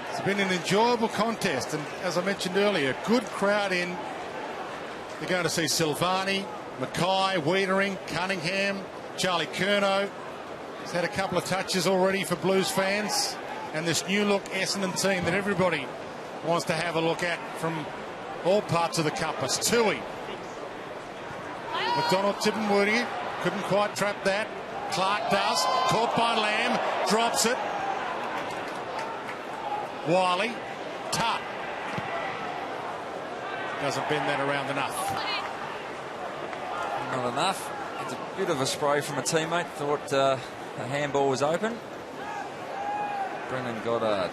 Speaker 2: It's been an enjoyable contest, and as I mentioned earlier, good crowd in. They're going to see Silvani, Mackay, Wiedering, Cunningham, Charlie Curnow, He's had a couple of touches already for Blues fans, and this new look Essendon team that everybody wants to have a look at from all parts of the compass. Tui. McDonald tipping Woody. Couldn't quite trap that. Clark does. Caught by Lamb. Drops it. Wiley. Tutt. Doesn't bend that around enough.
Speaker 3: Not enough. It's a bit of a spray from a teammate. Thought the handball was open. Brendan Goddard.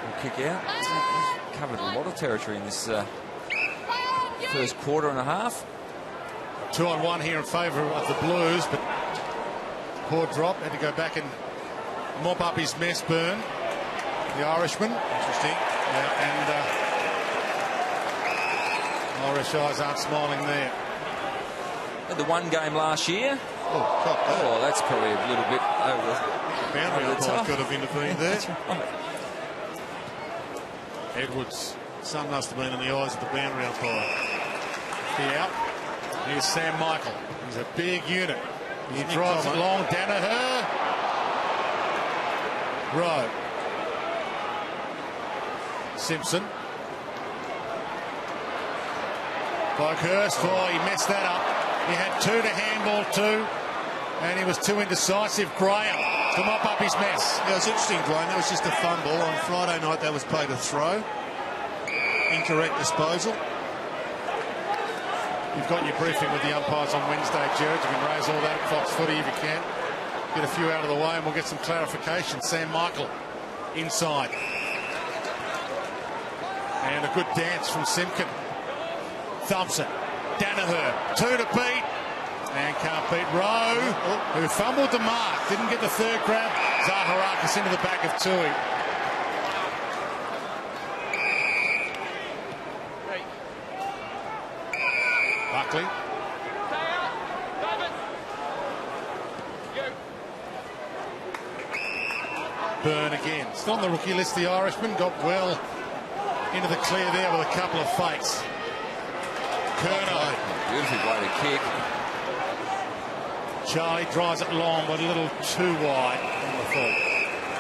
Speaker 3: Will kick out. He's covered a lot of territory in this first quarter and a half.
Speaker 2: 2-on-1 here in favour of the Blues, but poor drop. Had to go back and mop up his mess, Byrne, the Irishman.
Speaker 1: Interesting.
Speaker 2: Yeah, and Irish eyes aren't smiling there.
Speaker 3: Had the one game last year.
Speaker 1: Oh, caught that.
Speaker 3: Oh, that's probably a little bit over the
Speaker 1: Boundary
Speaker 3: over the top.
Speaker 1: umpire could have intervened there.
Speaker 3: That's right.
Speaker 1: Edwards' sun must have been in the eyes of the boundary umpire.
Speaker 2: Out. Here's Sam Michael. He's a big unit. He
Speaker 1: Nick
Speaker 2: drives it
Speaker 1: Coleman.
Speaker 2: long. Danaher. Rowe. Simpson. Boakhurst. Oh, he messed that up. He had two to handball to, and he was too indecisive. Graham to mop up his mess.
Speaker 1: Yeah, it was interesting, Dwayne. That was just a fumble. On Friday night, that was played a throw. Incorrect disposal.
Speaker 2: You've got your briefing with the umpires on Wednesday, Jared. You can raise all that at Fox Footy if you can. Get a few out of the way and we'll get some clarification. Sam Michael inside. And a good dance from Simpkin. Thumps it. Danaher, two to beat. And can't beat Rowe, who fumbled the mark. Didn't get the third grab. Zaharakis into the back of Tui. Buckley. Byrne again. Still on the rookie list, the Irishman. Got well into the clear there with a couple of fakes. Curnow.
Speaker 3: Beautiful way to kick.
Speaker 2: Charlie drives it long, but a little too wide on the full.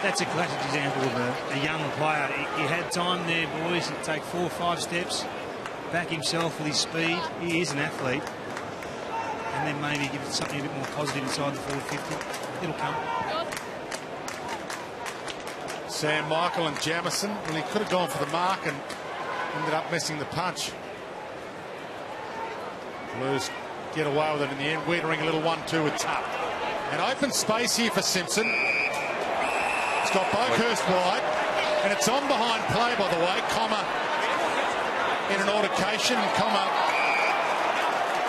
Speaker 4: That's a classic example of a young player. He had time there, boys, to take 4 or 5 steps, back himself with his speed. He is an athlete. And then maybe give it something a bit more positive inside the forward 50. It'll come.
Speaker 2: Sam Michael and Jamison. Well, he could have gone for the mark and ended up missing the punch. Blues get away with it in the end. Wiedering a little 1-2 with Tutt. An open space here for Simpson. It's got Boakhurst wide. And it's on behind play, by the way. Comma in an altercation. Comma.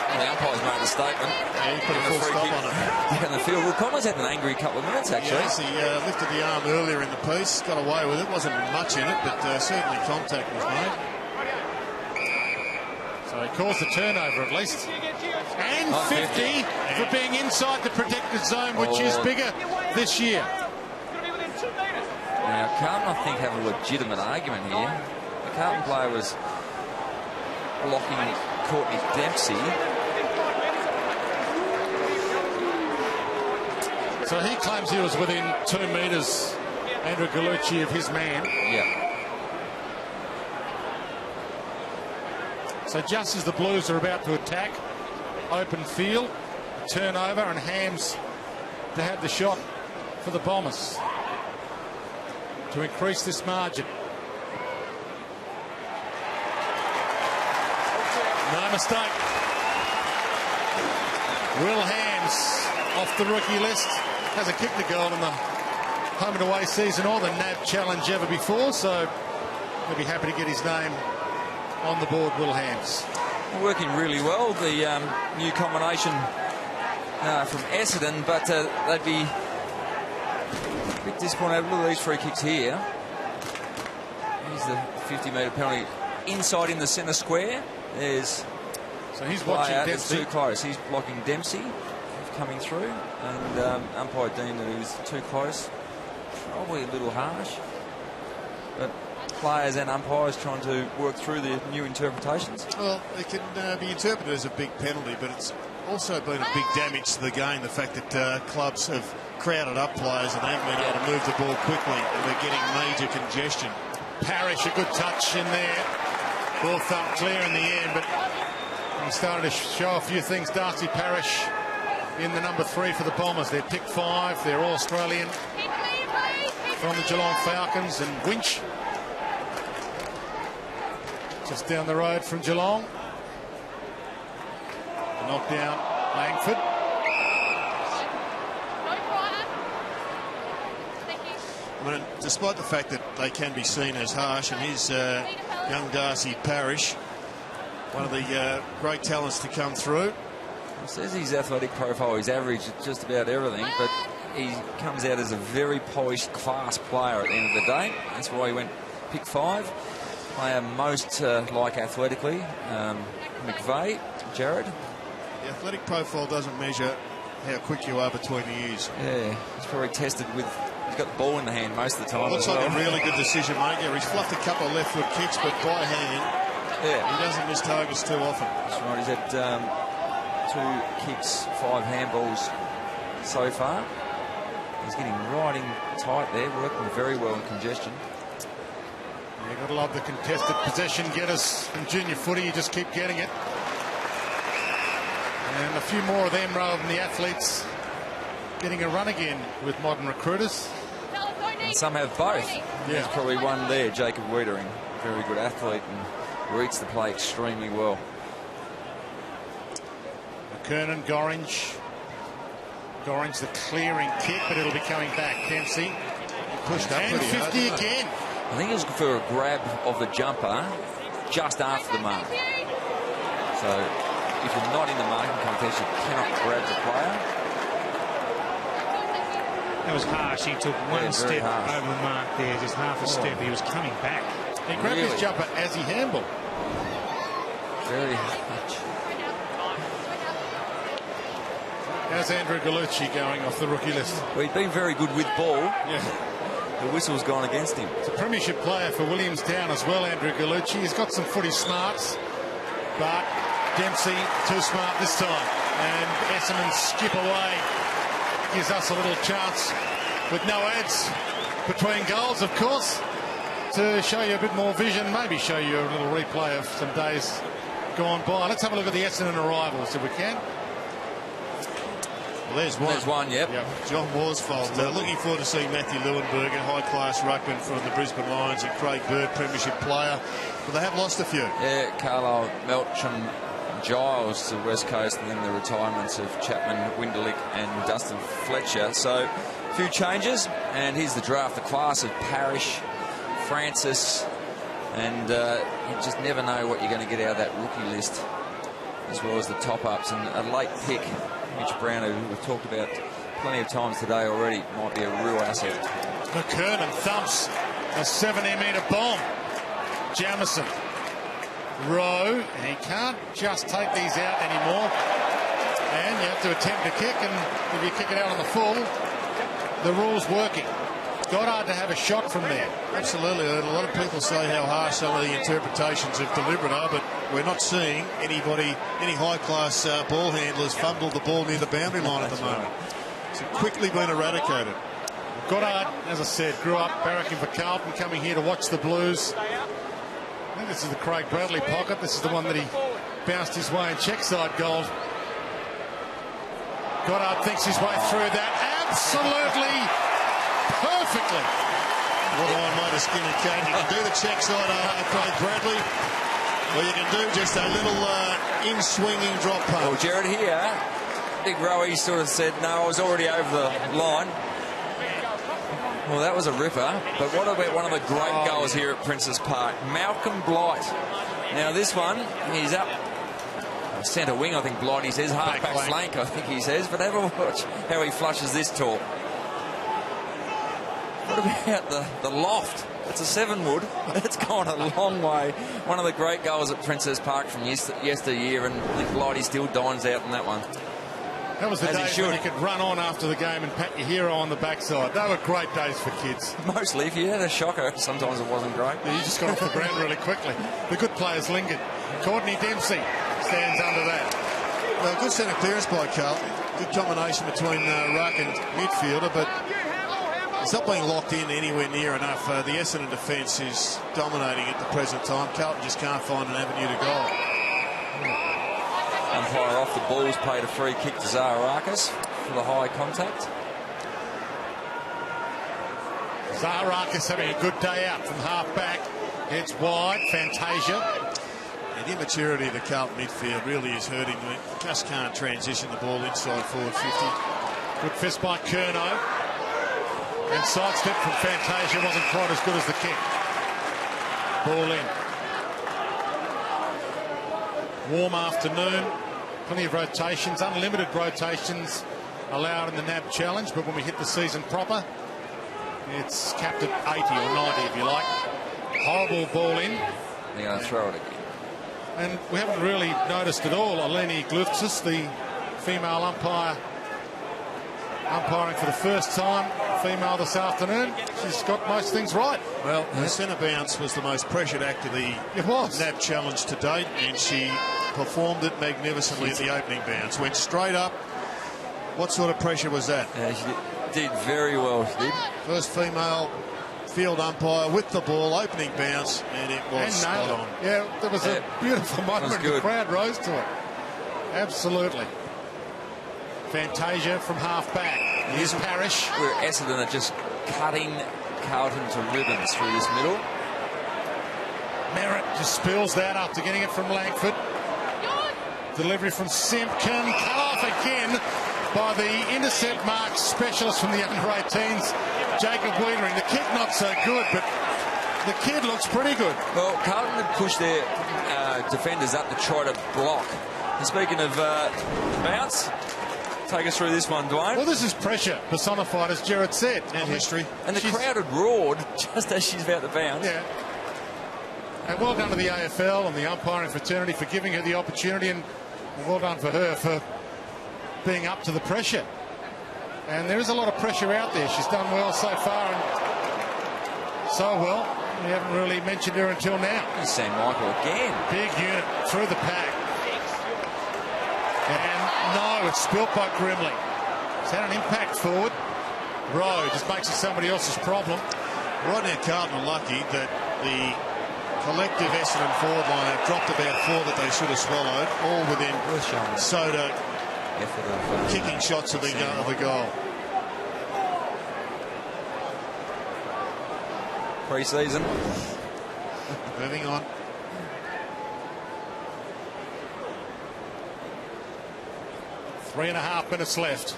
Speaker 3: Well, the umpire's made a statement.
Speaker 1: Yeah, he put a full stop on it.
Speaker 3: Down the field. Well, Comma's had an angry couple of minutes, actually.
Speaker 1: Yes, he lifted the arm earlier in the piece. Got away with it. Wasn't much in it, but certainly contact was made.
Speaker 2: So he caused the turnover at least. And 50 for being inside the protected zone, which is bigger this year.
Speaker 3: Now, Carlton, I think, have a legitimate argument here. The Carlton player was blocking Courtney Dempsey.
Speaker 2: So he claims he was within 2 metres, Andrew Gallucci, of his man.
Speaker 3: Yeah.
Speaker 2: So just as the Blues are about to attack, open field, turnover, and Hams to have the shot for the Bombers to increase this margin. No mistake. Will Hams off the rookie list. Hasn't kicked a goal in the home and away season or the NAB challenge ever before, so we'll be happy to get his name on the board. Will Hams.
Speaker 3: Working really well, the new combination from Essendon, but they'd be a bit disappointed. Look at these free kicks here. Here's the 50-metre penalty inside in the centre square. There's
Speaker 2: so he's watching Dempsey.
Speaker 3: Too close. He's blocking Dempsey coming through, and umpire deemed that he was too close. Probably a little harsh, but players and umpires trying to work through the new interpretations.
Speaker 1: Well, it can be interpreted as a big penalty, but it's also been a big damage to the game, the fact that clubs have crowded up players and they haven't been able to move the ball quickly, and they're getting major congestion.
Speaker 2: Parrish, a good touch in there. Ball thumped clear in the end, but he's starting to show a few things. Darcy Parrish in the number 3 for the Bombers. They're pick 5. They're all Australian from the Geelong Falcons. And Winch just down the road from Geelong. Knockdown Langford.
Speaker 1: I mean, despite the fact that they can be seen as harsh, and here's young Darcy Parrish, one of the great talents to come through.
Speaker 3: It says his athletic profile, he's average at just about everything, but he comes out as a very polished class player at the end of the day. That's why he went pick 5. Player most like athletically, McVeigh, Jared.
Speaker 1: The athletic profile doesn't measure how quick you are between the ears.
Speaker 3: Yeah, he's probably tested with... He's got the ball in the hand most of the time.
Speaker 1: Looks like a really good decision maker. He's fluffed a couple of left foot kicks, but by hand, he doesn't miss targets too often.
Speaker 3: That's right. He's had 2 kicks, 5 handballs so far. He's getting right in tight there, working very well in congestion.
Speaker 2: You've got to love the contested possession getters from junior footy. You just keep getting it. And a few more of them rather than the athletes getting a run again with modern recruiters.
Speaker 3: And some have both.
Speaker 2: Yeah.
Speaker 3: There's probably one there, Jacob Wiedering. Very good athlete and reads the play extremely well.
Speaker 2: McKernan, Gorringe. Gorringe the clearing kick, but it'll be coming back. Dempsey
Speaker 1: Pushed up
Speaker 2: and 50 again.
Speaker 3: I think it was for a grab of the jumper just after the mark. So if you're not in the marking contest, you cannot grab the player.
Speaker 4: That was harsh. He took one step over the mark there, just half a step. He was coming back.
Speaker 2: He grabbed his jumper as he handballed.
Speaker 3: Very harsh.
Speaker 2: How's Andrew Gallucci going off the rookie list?
Speaker 3: Well, he's been very good with ball.
Speaker 2: Yeah.
Speaker 3: The whistle's gone against him.
Speaker 2: He's a premiership player for Williamstown as well, Andrew Gallucci. He's got some footy smarts, but Dempsey too smart this time. And Essendon skip away. Gives us a little chance with no ads between goals, of course, to show you a bit more vision, maybe show you a little replay of some days gone by. Let's have a look at the Essendon arrivals if we can.
Speaker 1: Well, there's one.
Speaker 3: There's one, yep.
Speaker 1: John Worsfold. Looking forward to seeing Matthew Leuenberger, high-class ruckman from the Brisbane Lions, and Craig Bird, premiership player. But they have lost a few.
Speaker 3: Yeah, Carlisle, Melcham, Giles to West Coast, and then the retirements of Chapman, Winderlick and Dustin Fletcher. So a few changes, and here's the draft. The class of Parrish, Francis, and you just never know what you're going to get out of that rookie list, as well as the top-ups. And a late pick, Mitch Brown, who we've talked about plenty of times today already, might be a real asset.
Speaker 2: McKernan thumps a 70-metre bomb. Jamison. Rowe, and he can't just take these out anymore. And you have to attempt to kick, and if you kick it out on the full, the rule's working. Goddard to have a shot from there.
Speaker 1: Absolutely. A lot of people say how harsh some of the interpretations of deliberate are, but we're not seeing any high-class ball handlers fumble the ball near the boundary line at the moment. It's quickly been eradicated.
Speaker 2: Goddard, as I said, grew up barracking for Carlton, coming here to watch the Blues. I think this is the Craig Bradley pocket. This is the one that he bounced his way in checkside goal. Goddard thinks his way through that absolutely perfectly.
Speaker 1: Woodline made a skinny cat. You can do the checkside Craig Bradley, or you can do just a little in-swinging drop punt.
Speaker 3: Well, Jared, here, Big Rowie sort of said, no, I was already over the line. Well, that was a ripper, but what about one of the great goals here at Princes Park? Malcolm Blight. Now, this one, he's up centre wing, I think Blight, he says, half-back flank, I think he says, but have a watch how he flushes this talk. What about the loft? It's a 7-wood. It's gone a long way. One of the great goals at Princes Park from yesteryear, and I think Blighty still dines out in that one.
Speaker 2: That was the days when you could run on after the game and pat your hero on the backside. They were great days for kids.
Speaker 3: Mostly, if you had a shocker, sometimes it wasn't great.
Speaker 2: Yeah, you just got off the ground really quickly. The good players lingered. Courtney Dempsey stands under that.
Speaker 1: Well, good centre clearance by Carlton. Good combination between ruck and midfielder, but it's not being locked in anywhere near enough. The Essendon defence is dominating at the present time. Carlton just can't find an avenue to goal.
Speaker 3: Umpire off the ball's paid a free kick to Zaharakis for the high contact.
Speaker 2: Zaharakis having a good day out from half back. It's wide. Fantasia.
Speaker 1: The immaturity of the Carlton midfield really is hurting them. Just can't transition the ball inside forward 50.
Speaker 2: Good fist by Curnow. And sidestep from Fantasia wasn't quite as good as the kick. Ball in. Warm afternoon. Plenty of rotations. Unlimited rotations allowed in the NAB challenge. But when we hit the season proper, it's capped at 80 or 90 if you like. Horrible ball in.
Speaker 3: They're going to throw it again.
Speaker 2: And we haven't really noticed at all Eleni Glufsis, the female umpire, umpiring for the first time, female this afternoon. She's got most things right.
Speaker 1: Well, her centre bounce was the most pressured act of the NAB challenge to date, and she performed it magnificently at the opening bounce. Went straight up. What sort of pressure was that?
Speaker 3: Yeah, she did very well, she did.
Speaker 1: First female field umpire with the ball, opening bounce, and it was spot on.
Speaker 2: Yeah, there was a beautiful moment. The crowd rose to it. Absolutely. Fantasia from half back. Here's Parrish.
Speaker 3: Where Essendon are just cutting Carlton to ribbons through this middle.
Speaker 2: Merritt just spills that after getting it from Langford. Delivery from Simpkin. Cut off again by the intercept mark specialist from the under-18s, Jacob Wiedering. The kick not so good, but the kid looks pretty good.
Speaker 3: Well, Carlton had pushed their defenders up to try to block. And speaking of bounce, take us through this one, Dwayne.
Speaker 2: Well, this is pressure personified, as Gerard said.
Speaker 1: And history.
Speaker 3: And the crowd had roared just as she's about to bounce.
Speaker 2: Yeah. And well done to the AFL and the umpiring fraternity for giving her the opportunity, and well done for her for being up to the pressure. And there is a lot of pressure out there. She's done well so far, and so well. We haven't really mentioned her until now.
Speaker 3: Here's Sam Michael again.
Speaker 2: Big unit through the pack. And no, it's spilt by Grimley. It's had an impact forward. Rowe just makes it somebody else's problem.
Speaker 1: Right now, Carlton are lucky that the collective Essendon forward line have dropped about 4 that they should have swallowed, all within Soda kicking shots of the goal.
Speaker 3: Pre-season.
Speaker 1: Moving on.
Speaker 2: Three and a half minutes left.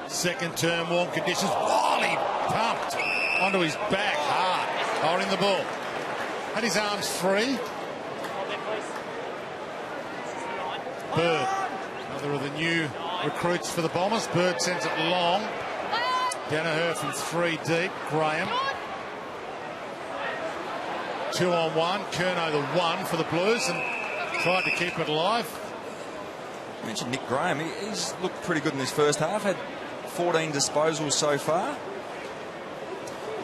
Speaker 2: Second term, warm conditions. Wally pumped onto his back hard, holding the ball. Had his arms free. Bird, another of the new recruits for the Bombers. Bird sends it long. Danaher from 3 deep. Graham. 2-on-1. Curnow the 1 for the Blues, and tried to keep it alive.
Speaker 3: You mentioned Nick Graham. He's looked pretty good in his first half. Had 14 disposals so far.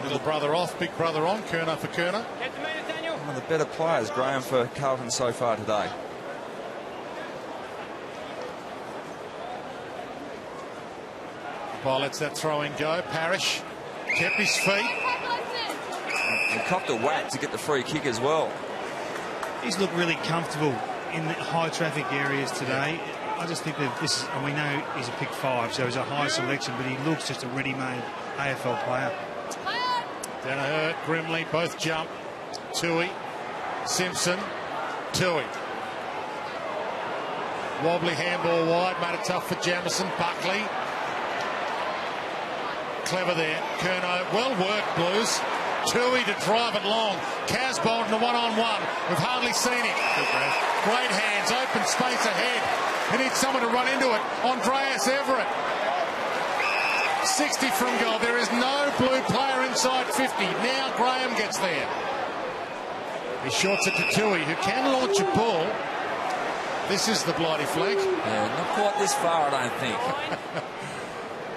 Speaker 2: Little brother off, big brother on. Curnow for Curnow.
Speaker 3: One of the better players, Graham, for Carlton so far today.
Speaker 2: Ball lets that throw in go. Parrish kept his feet.
Speaker 3: And copped a whack to get the free kick as well.
Speaker 4: He's looked really comfortable in the high traffic areas today. I just think that this is, and we know he's a pick 5, so he's a high selection, but he looks just a ready-made AFL player.
Speaker 2: Danaher, Grimley, both jump. Tui, Simpson, Tui. Wobbly handball wide, made it tough for Jamison. Buckley. Clever there. Curnow, well worked, Blues. Tui to drive it long. Kaz Bolton, a 1-on-1. We've hardly seen him. Great hands, open space ahead. He needs someone to run into it. Andreas Everett. 60 from goal. There is no Blue player inside 50. Now Graham gets there. He shorts it to Tui, who can launch a ball. This is the bloody flank.
Speaker 3: Yeah, not quite this far, I don't think.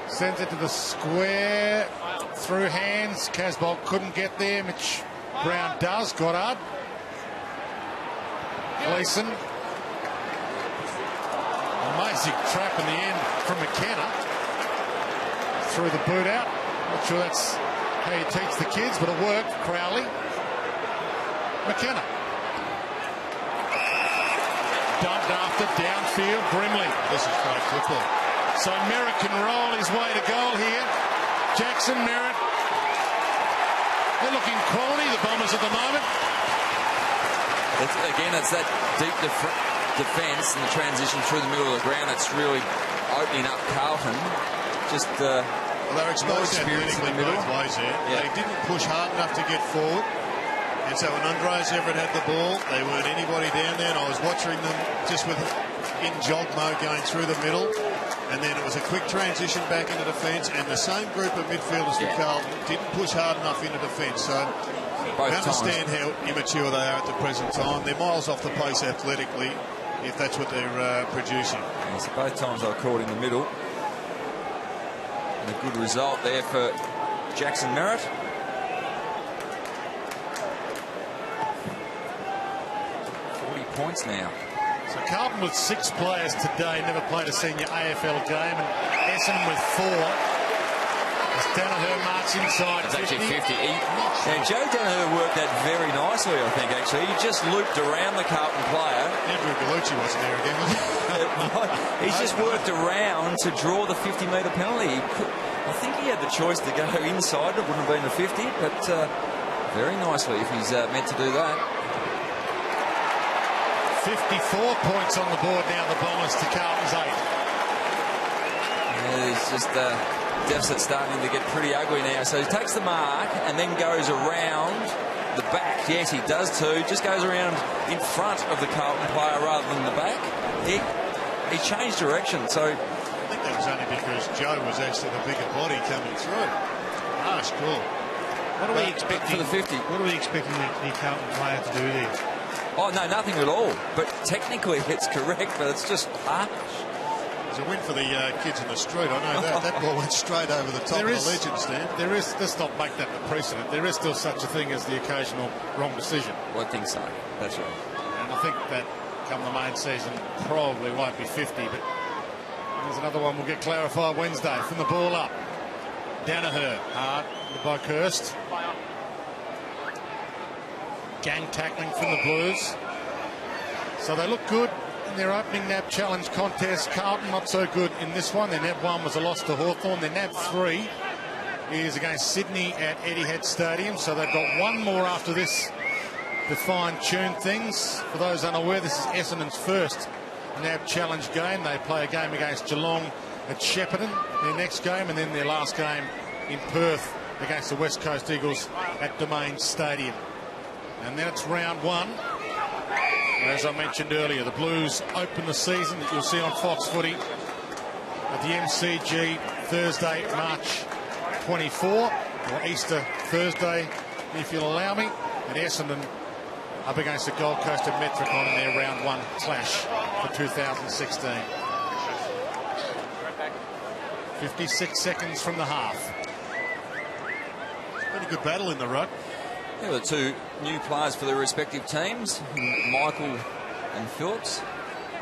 Speaker 2: Sends it to the square. Through hands. Casbolt couldn't get there. Mitch Brown does. Goddard. Gleeson. Amazing trap in the end from McKenna. Threw the boot out. Not sure that's how you teach the kids, but it worked. Crowley. McKenna. Dumped after, downfield, Brimley.
Speaker 1: This is great football.
Speaker 2: So Merritt can roll his way to goal here. Jackson, Merritt. They're looking quality, the Bombers at the moment.
Speaker 3: It's that deep defence and the transition through the middle of the ground that's really opening up Carlton. Just
Speaker 1: well, they're exposed athletically both ways there.
Speaker 3: Yeah.
Speaker 1: They didn't push hard enough to get forward. And so when Andres Everett had the ball, they weren't anybody down there. And I was watching them just in jog mode going through the middle. And then it was a quick transition back into defence. And the same group of midfielders for Carlton didn't push hard enough into defence. So I understand how immature they are at the present time. They're miles off the pace athletically if that's what they're producing.
Speaker 3: Yeah, so both times they were caught in the middle. And a good result there for Jackson Merritt. 40 points now.
Speaker 2: So Carlton with 6 players today never played a senior AFL game, and Essendon with 4. As Danaher marks inside.
Speaker 3: It's actually 50. And Joe Danaher worked that very nicely, I think, actually. He just looped around the Carlton player.
Speaker 1: Andrew Gallucci wasn't there again, was he?
Speaker 3: He's just worked around to draw the 50-metre penalty. I think he had the choice to go inside. It wouldn't have been the 50, but very nicely if he's meant to do that.
Speaker 2: 54 points on the board now, the Bombers to Carlton's 8.
Speaker 3: Yeah, it's just deficit starting to get pretty ugly now. So he takes the mark and then goes around the back. Yes, he does too. Just goes around in front of the Carlton player rather than the back. He changed direction. So
Speaker 1: I think that was only because Joe was actually the bigger body coming through. Harsh call.
Speaker 4: What are we expecting
Speaker 3: for the 50?
Speaker 4: What are we expecting the Carlton player to do there?
Speaker 3: Oh, no, nothing at all. But technically it's correct, but it's just harsh.
Speaker 1: It's a win for the kids in the street. I know that. That ball went straight over the top of the legend stand.
Speaker 2: There is, let's not make that the precedent. There is still such a thing as the occasional wrong decision.
Speaker 3: Well, I think so. That's right.
Speaker 2: And I think that come the main season probably won't be 50, but there's another one we'll get clarified Wednesday from the ball up. Danaher, hard by Kirst. Gang tackling from the Blues. So they look good in their opening NAB Challenge contest. Carlton not so good in this one. Their NAB 1 was a loss to Hawthorn. Their NAB 3 is against Sydney at Etihad Stadium. So they've got one more after this to fine-tune things. For those unaware, this is Essendon's first NAB Challenge game. They play a game against Geelong at Shepparton, their next game, and then their last game in Perth against the West Coast Eagles at Domain Stadium. And then it's round 1. As I mentioned earlier, the Blues open the season that you'll see on Fox Footy at the MCG Thursday, March 24, or Easter Thursday, if you'll allow me. And Essendon up against the Gold Coast at Metricon in their round 1 clash for 2016. 56 seconds from the half.
Speaker 1: It's been a good battle in the ruck.
Speaker 3: Yeah, the two new players for their respective teams, Michael and Phillips,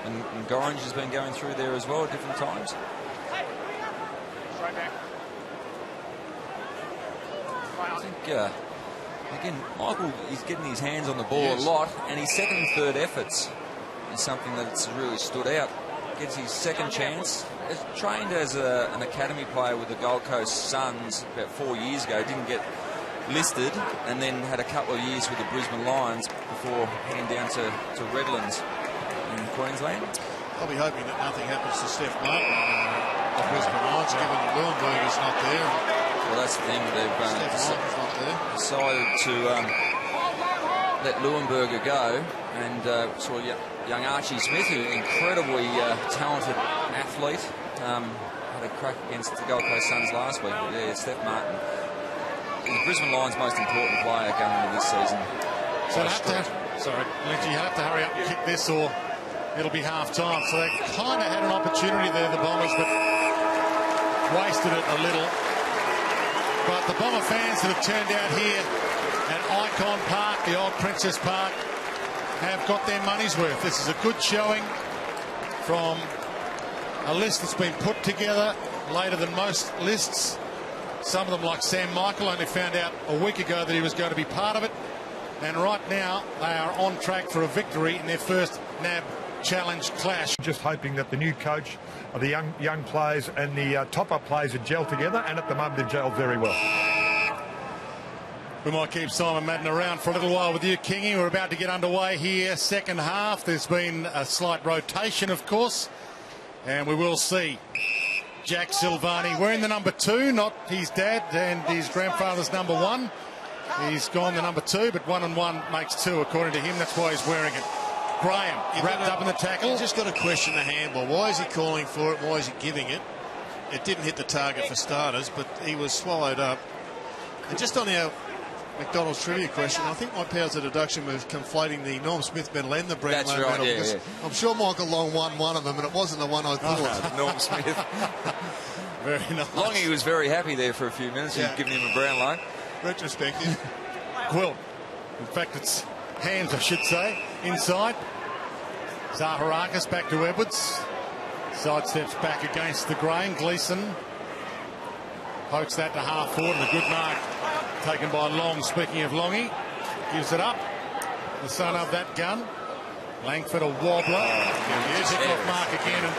Speaker 3: and Gorringe has been going through there as well at different times. I think, again, Michael is getting his hands on the ball a lot, and his second and third efforts is something that's really stood out. Gets his second chance. He's trained as an academy player with the Gold Coast Suns about 4 years ago. Didn't get listed, and then had a couple of years with the Brisbane Lions before heading down to Redlands in Queensland.
Speaker 1: I'll be hoping that nothing happens to Steph Martin, the Brisbane Lions, given that Leuenberg is not there.
Speaker 3: Well, that's the thing. They've decided to let Leuenberger go, and saw young Archie Smith, who's an incredibly talented athlete, had a crack against the Gold Coast Suns last week. But yeah, Steph Martin, the Brisbane Lions' most important player going into this season.
Speaker 2: So Lynchy, you have to hurry up and kick this, or it'll be half time. So they kind of had an opportunity there, the Bombers, but wasted it a little. But the Bomber fans that have turned out here at Icon Park, the old Princess Park, have got their money's worth. This is a good showing from a list that's been put together later than most lists. Some of them, like Sam Michael, only found out a week ago that he was going to be part of it. And right now, they are on track for a victory in their first NAB Challenge clash.
Speaker 5: Just hoping that the new coach, the young players and the top-up players would gel together, and at the moment they've gelled very well.
Speaker 2: We might keep Simon Madden around for a little while with you, Kingy. We're about to get underway here, second half. There's been a slight rotation, of course, and we will see Jack Silvani wearing the number 2, not his dad and his grandfather's number 1. He's gone the number 2, but 1 and 1 makes 2, according to him. That's why he's wearing it. Graham wrapped up in the tackle.
Speaker 1: You just got to question the handball. Why is he calling for it? Why is he giving it? It didn't hit the target for starters, but he was swallowed up. And just on our McDonald's trivia question, I think my powers of deduction was conflating the Norm Smith medal and the Brownlow medal.
Speaker 3: Yeah,
Speaker 1: because I'm sure Michael Long won one of them, and it wasn't the one I thought.
Speaker 3: Norm Smith.
Speaker 2: Very nice.
Speaker 3: Longy was very happy there for a few minutes.
Speaker 1: Yeah.
Speaker 3: He'd given him a Brownlow.
Speaker 1: Retrospective.
Speaker 2: Quilt. In fact, it's hands, I should say, inside. Zaharakis back to Edwards. Sidesteps back against the grain. Gleeson pokes that to half forward, and a good mark taken by Long. Speaking of Longy, gives it up. The son of that gun. Langford a wobbler. Pick-off mark again. And,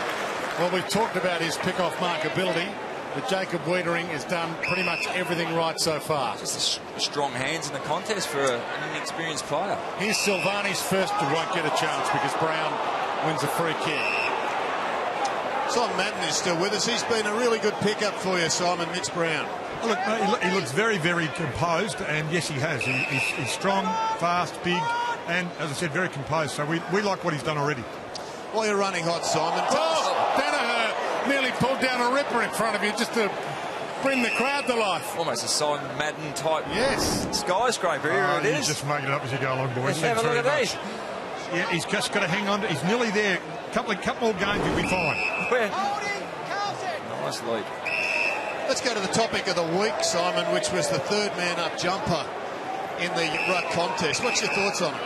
Speaker 2: well, we've talked about his pick-off mark ability. But Jacob Wiedering has done pretty much everything right so far.
Speaker 3: Just strong hands in the contest for an inexperienced player.
Speaker 2: Here's Silvani's first, who won't get a chance because Brown wins a free kick.
Speaker 1: Simon Madden is still with us. He's been a really good pickup for you, Simon. Mitch Brown.
Speaker 5: Look, he looks very, very composed, and yes, he has. He's strong, fast, big, and as I said, very composed. So we like what he's done already.
Speaker 1: While you're running hot, Simon.
Speaker 2: Danaher nearly pulled down a ripper in front of you just to bring the crowd to life.
Speaker 3: Almost a Simon Madden type skyscraper. Here it
Speaker 5: He's
Speaker 3: is.
Speaker 5: just making it up as you go along, boys.
Speaker 3: Let's have a look at these.
Speaker 5: Yeah, he's just got to hang on. He's nearly there. Couple more games, he'll be fine.
Speaker 3: Nice lead.
Speaker 1: Let's go to the topic of the week, Simon, which was the third man up jumper in the ruck contest. What's your thoughts on it?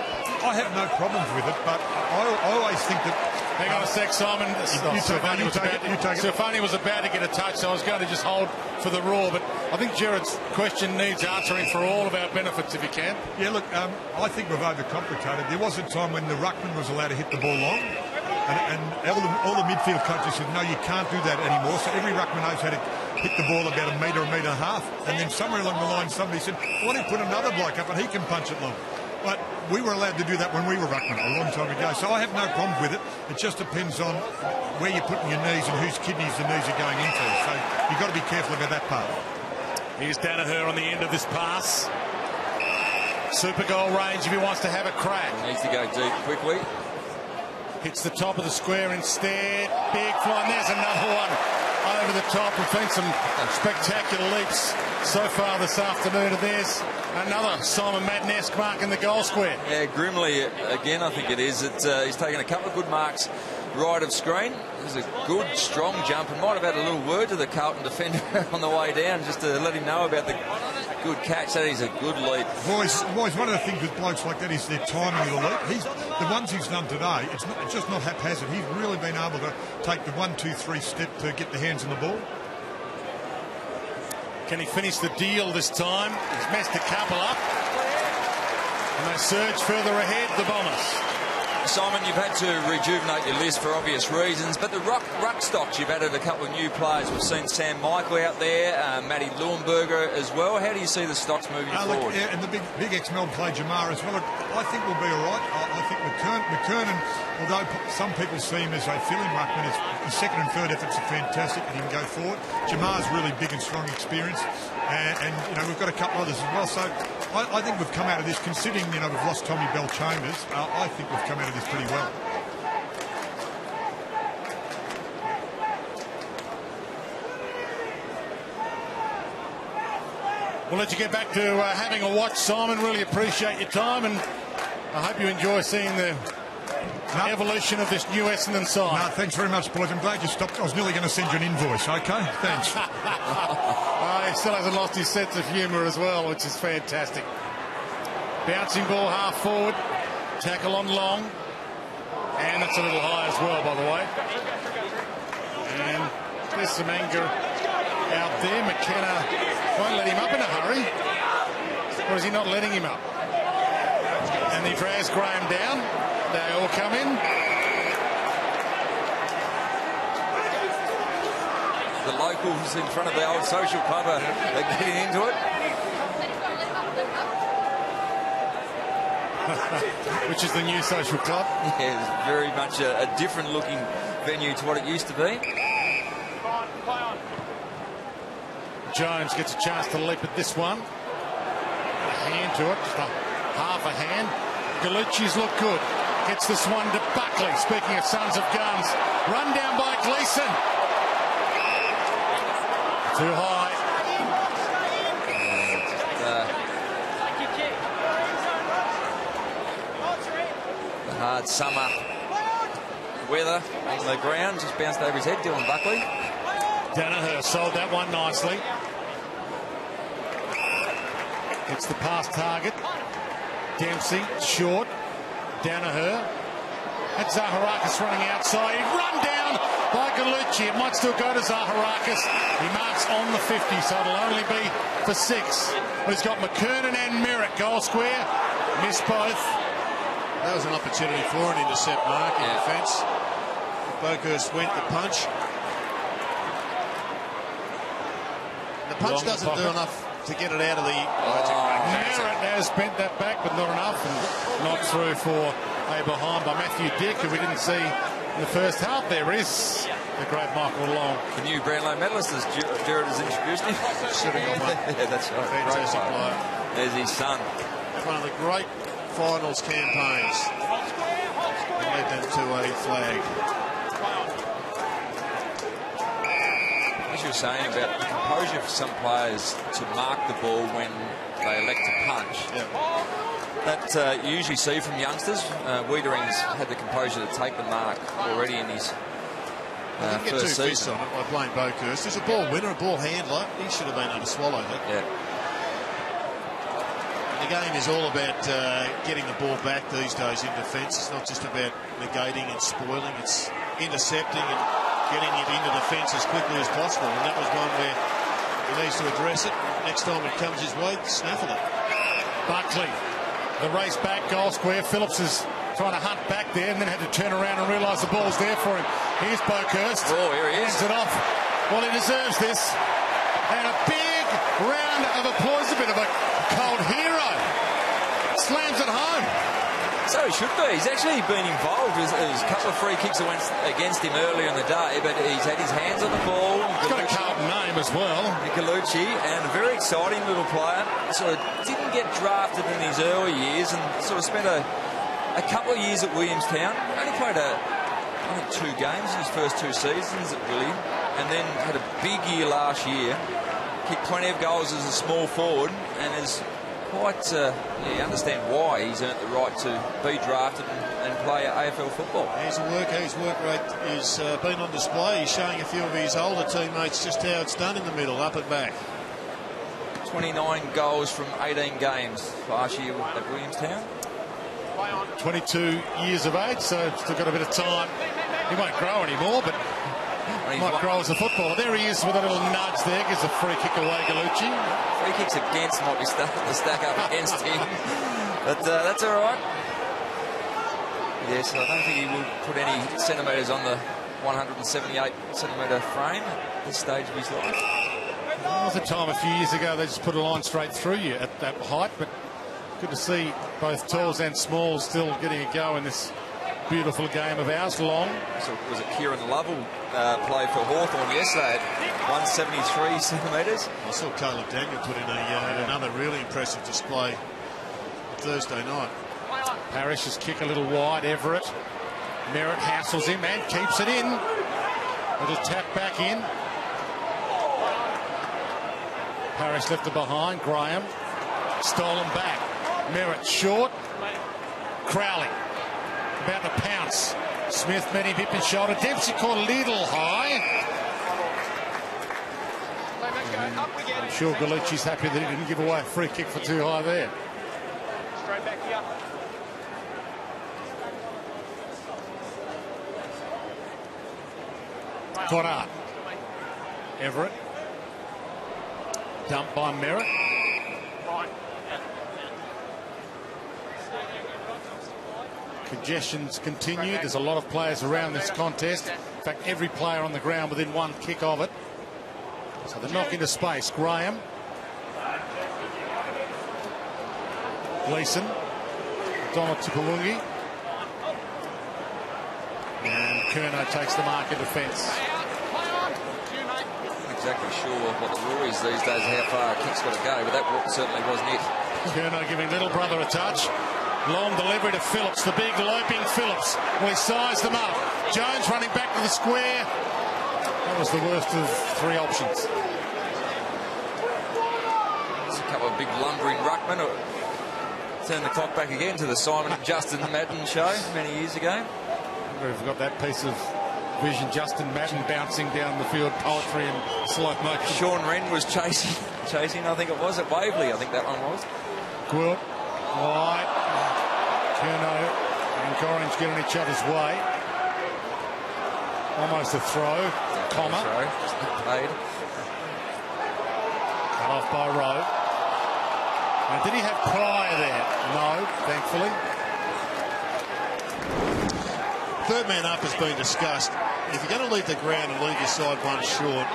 Speaker 5: I have no problems with it, but I always think that...
Speaker 2: Hang on a sec, Simon.
Speaker 5: Silvani
Speaker 2: was about to get a touch, so I was going to just hold for the raw, but I think Jared's question needs answering for all of our benefits, if you can.
Speaker 5: Yeah, look, I think we've overcomplicated. There was a time when the ruckman was allowed to hit the ball long, and all the midfield coaches said, no, you can't do that anymore. So every ruckman knows how to hit the ball about a metre and a half, and then somewhere along the line somebody said, why don't you put another bloke up and he can punch it long? But we were allowed to do that when we were ruckman a long time ago, so I have no problem with it. It just depends on where you're putting your knees and whose kidneys the knees are going into. So you've got to be careful about that part.
Speaker 2: Here's Danaher on the end of this pass. Super goal range if he wants to have a crack.
Speaker 3: Needs to go deep quickly.
Speaker 2: Hits the top of the square instead. Big fly, and there's another one over the top. We've seen some spectacular leaps so far this afternoon, and there's another Simon Madden-esque mark in the goal square.
Speaker 3: Yeah, grimly again, I think it is. He's taken a couple of good marks right of screen. There's a good, strong jump, and might have had a little word to the Carlton defender on the way down just to let him know about the good catch. That is a good leap.
Speaker 5: Boys, one of the things with blokes like that is their timing of the leap. The ones he's done today, it's just not haphazard. He's really been able to take the 1, 2, 3 step to get the hands on the ball.
Speaker 2: Can he finish the deal this time? He's messed a couple up. And they surge further ahead, the Bombers.
Speaker 3: Simon, you've had to rejuvenate your list for obvious reasons, but the ruck stocks, you've added a couple of new players. We've seen Sam Michael out there, Matty Leuenberger as well. How do you see the stocks moving forward?
Speaker 5: Yeah, and the big ex-Melbourne play Jamar as well. I think we'll be all right. I think McKernan, although some people see him as a fill-in ruckman, his second and third efforts are fantastic and he can go forward. Jamar's really big and strong experience, and we've got a couple others as well. So I think we've come out of this, considering we've lost Tommy Bell-Chambers. I think we've come out of this pretty well.
Speaker 2: We'll let you get back to having a watch, Simon. Really appreciate your time, and I hope you enjoy seeing the evolution of this new Essendon side.
Speaker 5: No, thanks very much, boys. I'm glad you stopped. I was nearly going to send you an invoice. Okay, thanks.
Speaker 2: He still hasn't lost his sense of humour as well, which is fantastic. Bouncing ball half forward, tackle on Long, and that's a little high as well, by the way. And there's some anger out there. McKenna won't let him up in a hurry. Or is he not letting him up? And he drags Graham down. They all come in.
Speaker 3: The locals in front of the old social club are getting into it.
Speaker 2: Which is the new social club.
Speaker 3: Yeah, it's very much a different looking venue to what it used to be.
Speaker 2: Jones gets a chance to leap at this one. A hand to it, just a half a hand. Gallucci's look good. Gets this one to Buckley. Speaking of sons of guns. Run down by Gleeson. Too high.
Speaker 3: The hard summer weather on the ground just bounced over his head. Dylan Buckley.
Speaker 2: Danaher sold that one nicely. It's the pass target. Dempsey short. Danaher. And Zaharakis running outside. Run down by Gallucci. It might still go to Zaharakis. He marks on the 50, so it'll only be for 6. But he's got McKernan and Merritt. Goal square. Missed both.
Speaker 1: That was an opportunity for an intercept mark in defence. Boakhurst went the punch. The punch doesn't do enough to get it out of the...
Speaker 2: Merritt has bent that back, but not enough. And not through for a behind by Matthew Dick, who we didn't see in the first half. There is the great Michael Long.
Speaker 3: The new Brownlow medalist, as Jared has introduced him.
Speaker 1: Sitting on one.
Speaker 3: Yeah, that's right.
Speaker 1: Fantastic player.
Speaker 3: There's his son.
Speaker 1: One of the great finals campaigns. And led them to a flag.
Speaker 3: As you were saying about the composure for some players to mark the ball when they elect to punch.
Speaker 1: Yep.
Speaker 3: That you usually see from youngsters. Wiedering's had the composure to take the mark already in his
Speaker 1: Didn't get
Speaker 3: first
Speaker 1: too fist
Speaker 3: season.
Speaker 1: on it by playing Boakhurst. He's a ball winner, a ball handler. He should have been able to swallow that.
Speaker 3: Yeah.
Speaker 1: The game is all about getting the ball back these days in defence. It's not just about negating and spoiling. It's intercepting and getting it into defence as quickly as possible. And that was one where he needs to address it. Next time it comes his way, snaff at it.
Speaker 2: Buckley, the race back, goal square. Phillips is trying to hunt back there and then had to turn around and realise the ball's there for him. Here's Boakhurst.
Speaker 3: Oh, here he is.
Speaker 2: Hands it off. Well, he deserves this. And a big round of applause, a bit of a cold hero. Slams it home.
Speaker 3: So he should be. He's actually been involved. There's a couple of free kicks that went against him earlier in the day, but he's had his hands on the ball.
Speaker 2: He's got a Carlton name as well.
Speaker 3: Gallucci, and a very exciting little player. Sort of didn't get drafted in his early years and sort of spent a couple of years at Williamstown. Only played I think 2 games in his first 2 seasons at William, and then had a big year last year. Kicked plenty of goals as a small forward, and is quite, you understand why he's earned the right to be drafted and play AFL football.
Speaker 1: He's a worker. His work rate is been on display. He's showing a few of his older teammates just how it's done in the middle, up and back.
Speaker 3: 29 goals from 18 games last year at Williamstown.
Speaker 2: 22 years of age, so still got a bit of time. He won't grow anymore, but might grow as a footballer. There he is with a little nudge there. Gives a free kick away, Gallucci.
Speaker 3: Free kicks against might be starting to stack up against him. But that's all right. Yes, I don't think he will put any centimetres on the 178-centimetre frame at this stage of his life.
Speaker 2: There was a time a few years ago they just put a line straight through you at that height, but good to see both talls and smalls still getting a go in this beautiful game of ours. Long.
Speaker 3: So was it Kieran Lovell played for Hawthorn yesterday at 173 centimetres?
Speaker 1: I saw Caleb Daniel put in another really impressive display Thursday night.
Speaker 2: Parrish's kick a little wide. Everett. Merritt hassles him and keeps it in. Little tap back in. Parrish left it behind. Graham. Stolen back. Merritt short. Crowley about to pounce. Smith met him hip and shoulder. Dempsey caught a little high. I'm sure Gallucci's happy that he didn't give away a free kick for too high there.
Speaker 6: Straight back here.
Speaker 2: Goddard. Everett. Dumped by Merritt. Congestions continued. There's a lot of players around this contest. In fact, every player on the ground within one kick of it. So the knock into space. Graham. Gleeson. Donald Tipalungi. And Curnow takes the mark in defence.
Speaker 3: Not exactly sure what the rule is these days, how far a kick's got to go, but that certainly wasn't it.
Speaker 2: Curnow giving little brother a touch. Long delivery to Phillips, the big loping Phillips. Well, he sized them up. Jones running back to the square. That was the worst of three options.
Speaker 3: There's a couple of big lumbering ruckmen. Turn the clock back again to the Simon and Justin Madden show many years ago.
Speaker 2: I wonder if we've got that piece of vision. Justin Madden bouncing down the field, poetry and slow motion.
Speaker 3: Sean Wren was chasing, I think it was, at Waverley. I think that one was.
Speaker 2: Gwilt, White, Curnow and Gorringe get on each other's way. Almost a throw. Comma.
Speaker 3: Just paid.
Speaker 2: Cut off by Rowe. Now, did he have Pryor there? No, thankfully.
Speaker 1: Third man up has been discussed. If you're going to leave the ground and leave your side one short,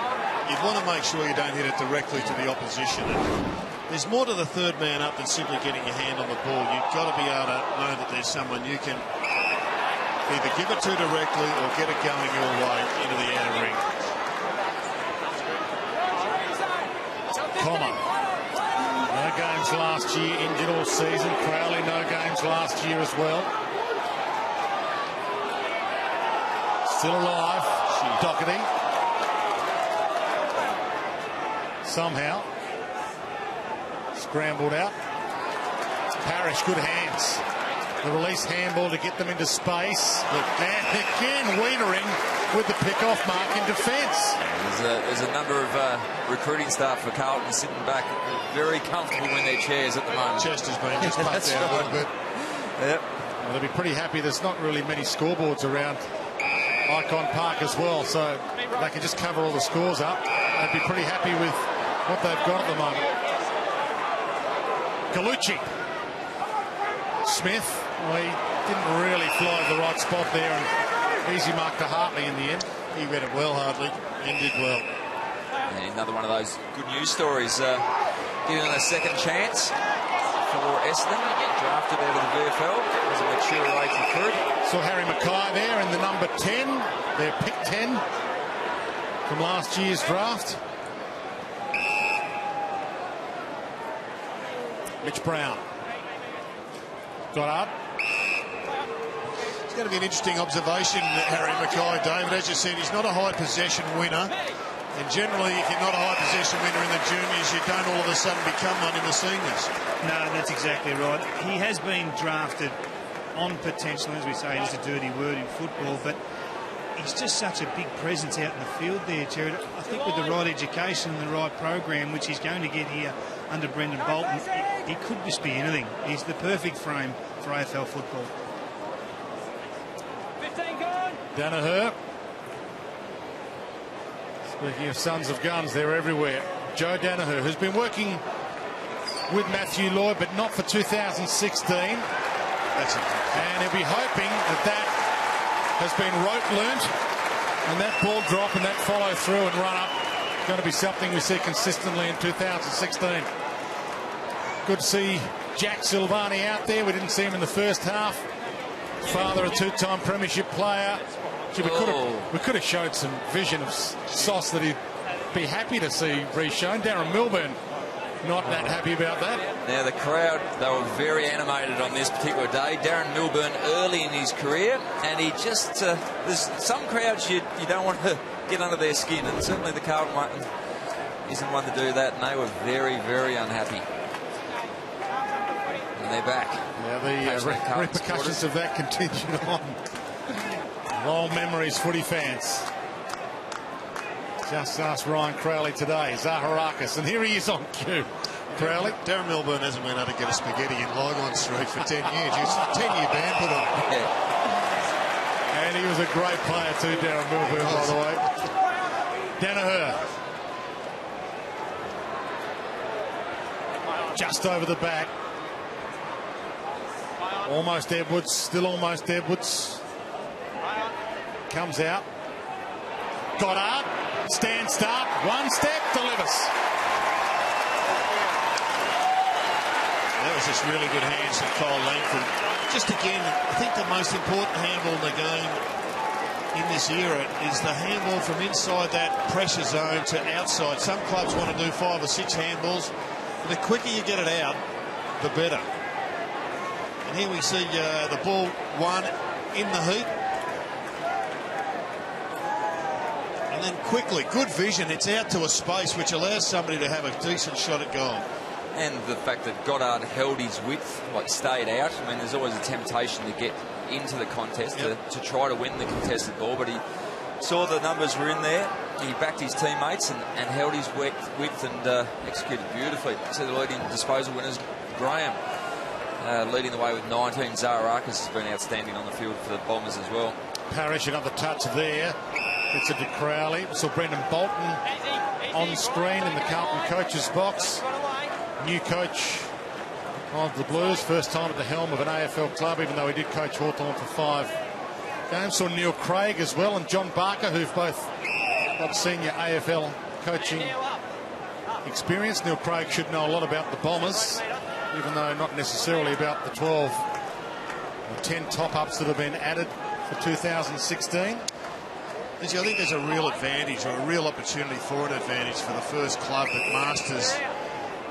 Speaker 1: you'd want to make sure you don't hit it directly to the opposition. And there's more to the third man up than simply getting your hand on the ball. You've got to be able to know that there's someone you can either give it to directly or get it going your way into the outer ring.
Speaker 2: Comma. No games last year, injured all season. Crowley, no games last year as well. Still alive. Doherty. Somehow. Scrambled out. Parrish, good hands. The release handball to get them into space. And again, Wienering with the pick-off mark in defence.
Speaker 3: There's a number of recruiting staff for Carlton sitting back very comfortable in their chairs at the moment.
Speaker 1: Chester's been just puffed out a little bit.
Speaker 3: Yep.
Speaker 2: Well, they'll be pretty happy there's not really many scoreboards around Icon Park as well, so they can just cover all the scores up. They'd be pretty happy with what they've got at the moment. Gallucci. Smith, well, he didn't really fly the right spot there, and easy mark to Hartley in the end.
Speaker 1: He read it well, Hartley, and did well.
Speaker 3: And another one of those good news stories. Giving them a second chance for Essendon, drafted out of the VFL as a mature age recruit.
Speaker 2: Saw Harry Mackay there in the number 10, their pick 10 from last year's draft. Mitch Brown. Goddard.
Speaker 1: It's going to be an interesting observation, Harry Mackay, David. As you said, he's not a high possession winner. And generally, if you're not a high possession winner in the juniors, you don't all of a sudden become one in the seniors.
Speaker 4: No, that's exactly right. He has been drafted on potential, as we say, it's a dirty word in football, but he's just such a big presence out in the field there, Jared. I think with the right education and the right program, which he's going to get here under Brendan Bolton, he could just be anything. He's the perfect frame for AFL football.
Speaker 2: Danaher. Speaking of sons of guns, they're everywhere. Joe Danaher, who's been working with Matthew Lloyd, but not for 2016.
Speaker 1: That's it.
Speaker 2: And he'll be hoping that that has been rote learnt, and that ball drop and that follow through and run up is going to be something we see consistently in 2016. Good to see Jack Silvani out there. We didn't see him in the first half. Father, a two-time premiership player. Gee, we could have showed some vision of sauce that he'd be happy to see re-shown. Darren Milburn not that happy about that.
Speaker 3: Now the crowd, they were very animated on this particular day. Darren Milburn early in his career, and he just there's some crowds you don't want to get under their skin, and certainly the Carlton one isn't one to do that, and they were very, very unhappy. And they're back.
Speaker 2: Yeah, the repercussions of that continued on. Long memories, footy fans. Just asked Ryan Crowley today, Zaharakis, and here he is on cue. Crowley.
Speaker 1: Darren Milburn hasn't been able to get a spaghetti in Lygon Street for 10 years. He's a 10-year ban put on.
Speaker 3: Yeah.
Speaker 2: And he was a great player too, Darren Milburn, by the way. Danaher. Just over the back. Almost Edwards, still almost Edwards. Comes out. Goddard, stands start, one step, delivers.
Speaker 1: That was just really good hands from Kyle Langford. Just again, I think the most important handball in the game in this era is the handball from inside that pressure zone to outside. Some clubs want to do 5 or 6 handballs. The quicker you get it out, the better. And here we see the ball won in the hoop. And then quickly, good vision, it's out to a space which allows somebody to have a decent shot at goal.
Speaker 3: And the fact that Goddard held his width, like stayed out. I mean, there's always a temptation to get into the contest, to try to win the contested ball, but he saw the numbers were in there. He backed his teammates and held his width and executed beautifully. So the leading disposal winners, Graham, leading the way with 19. Zaharakis has been outstanding on the field for the Bombers as well.
Speaker 2: Parrish, another touch there. It's a de Crowley. We saw Brendan Bolton on screen in the Carlton coach's box. New coach of the Blues, first time at the helm of an AFL club, even though he did coach Hawthorn for 5 games. Saw Neil Craig as well and John Barker, who've both got senior AFL coaching experience. Neil Craig should know a lot about the Bombers, even though not necessarily about the 12 or 10 top-ups that have been added for 2016.
Speaker 1: I think there's a real advantage, or a real opportunity for an advantage for the first club that masters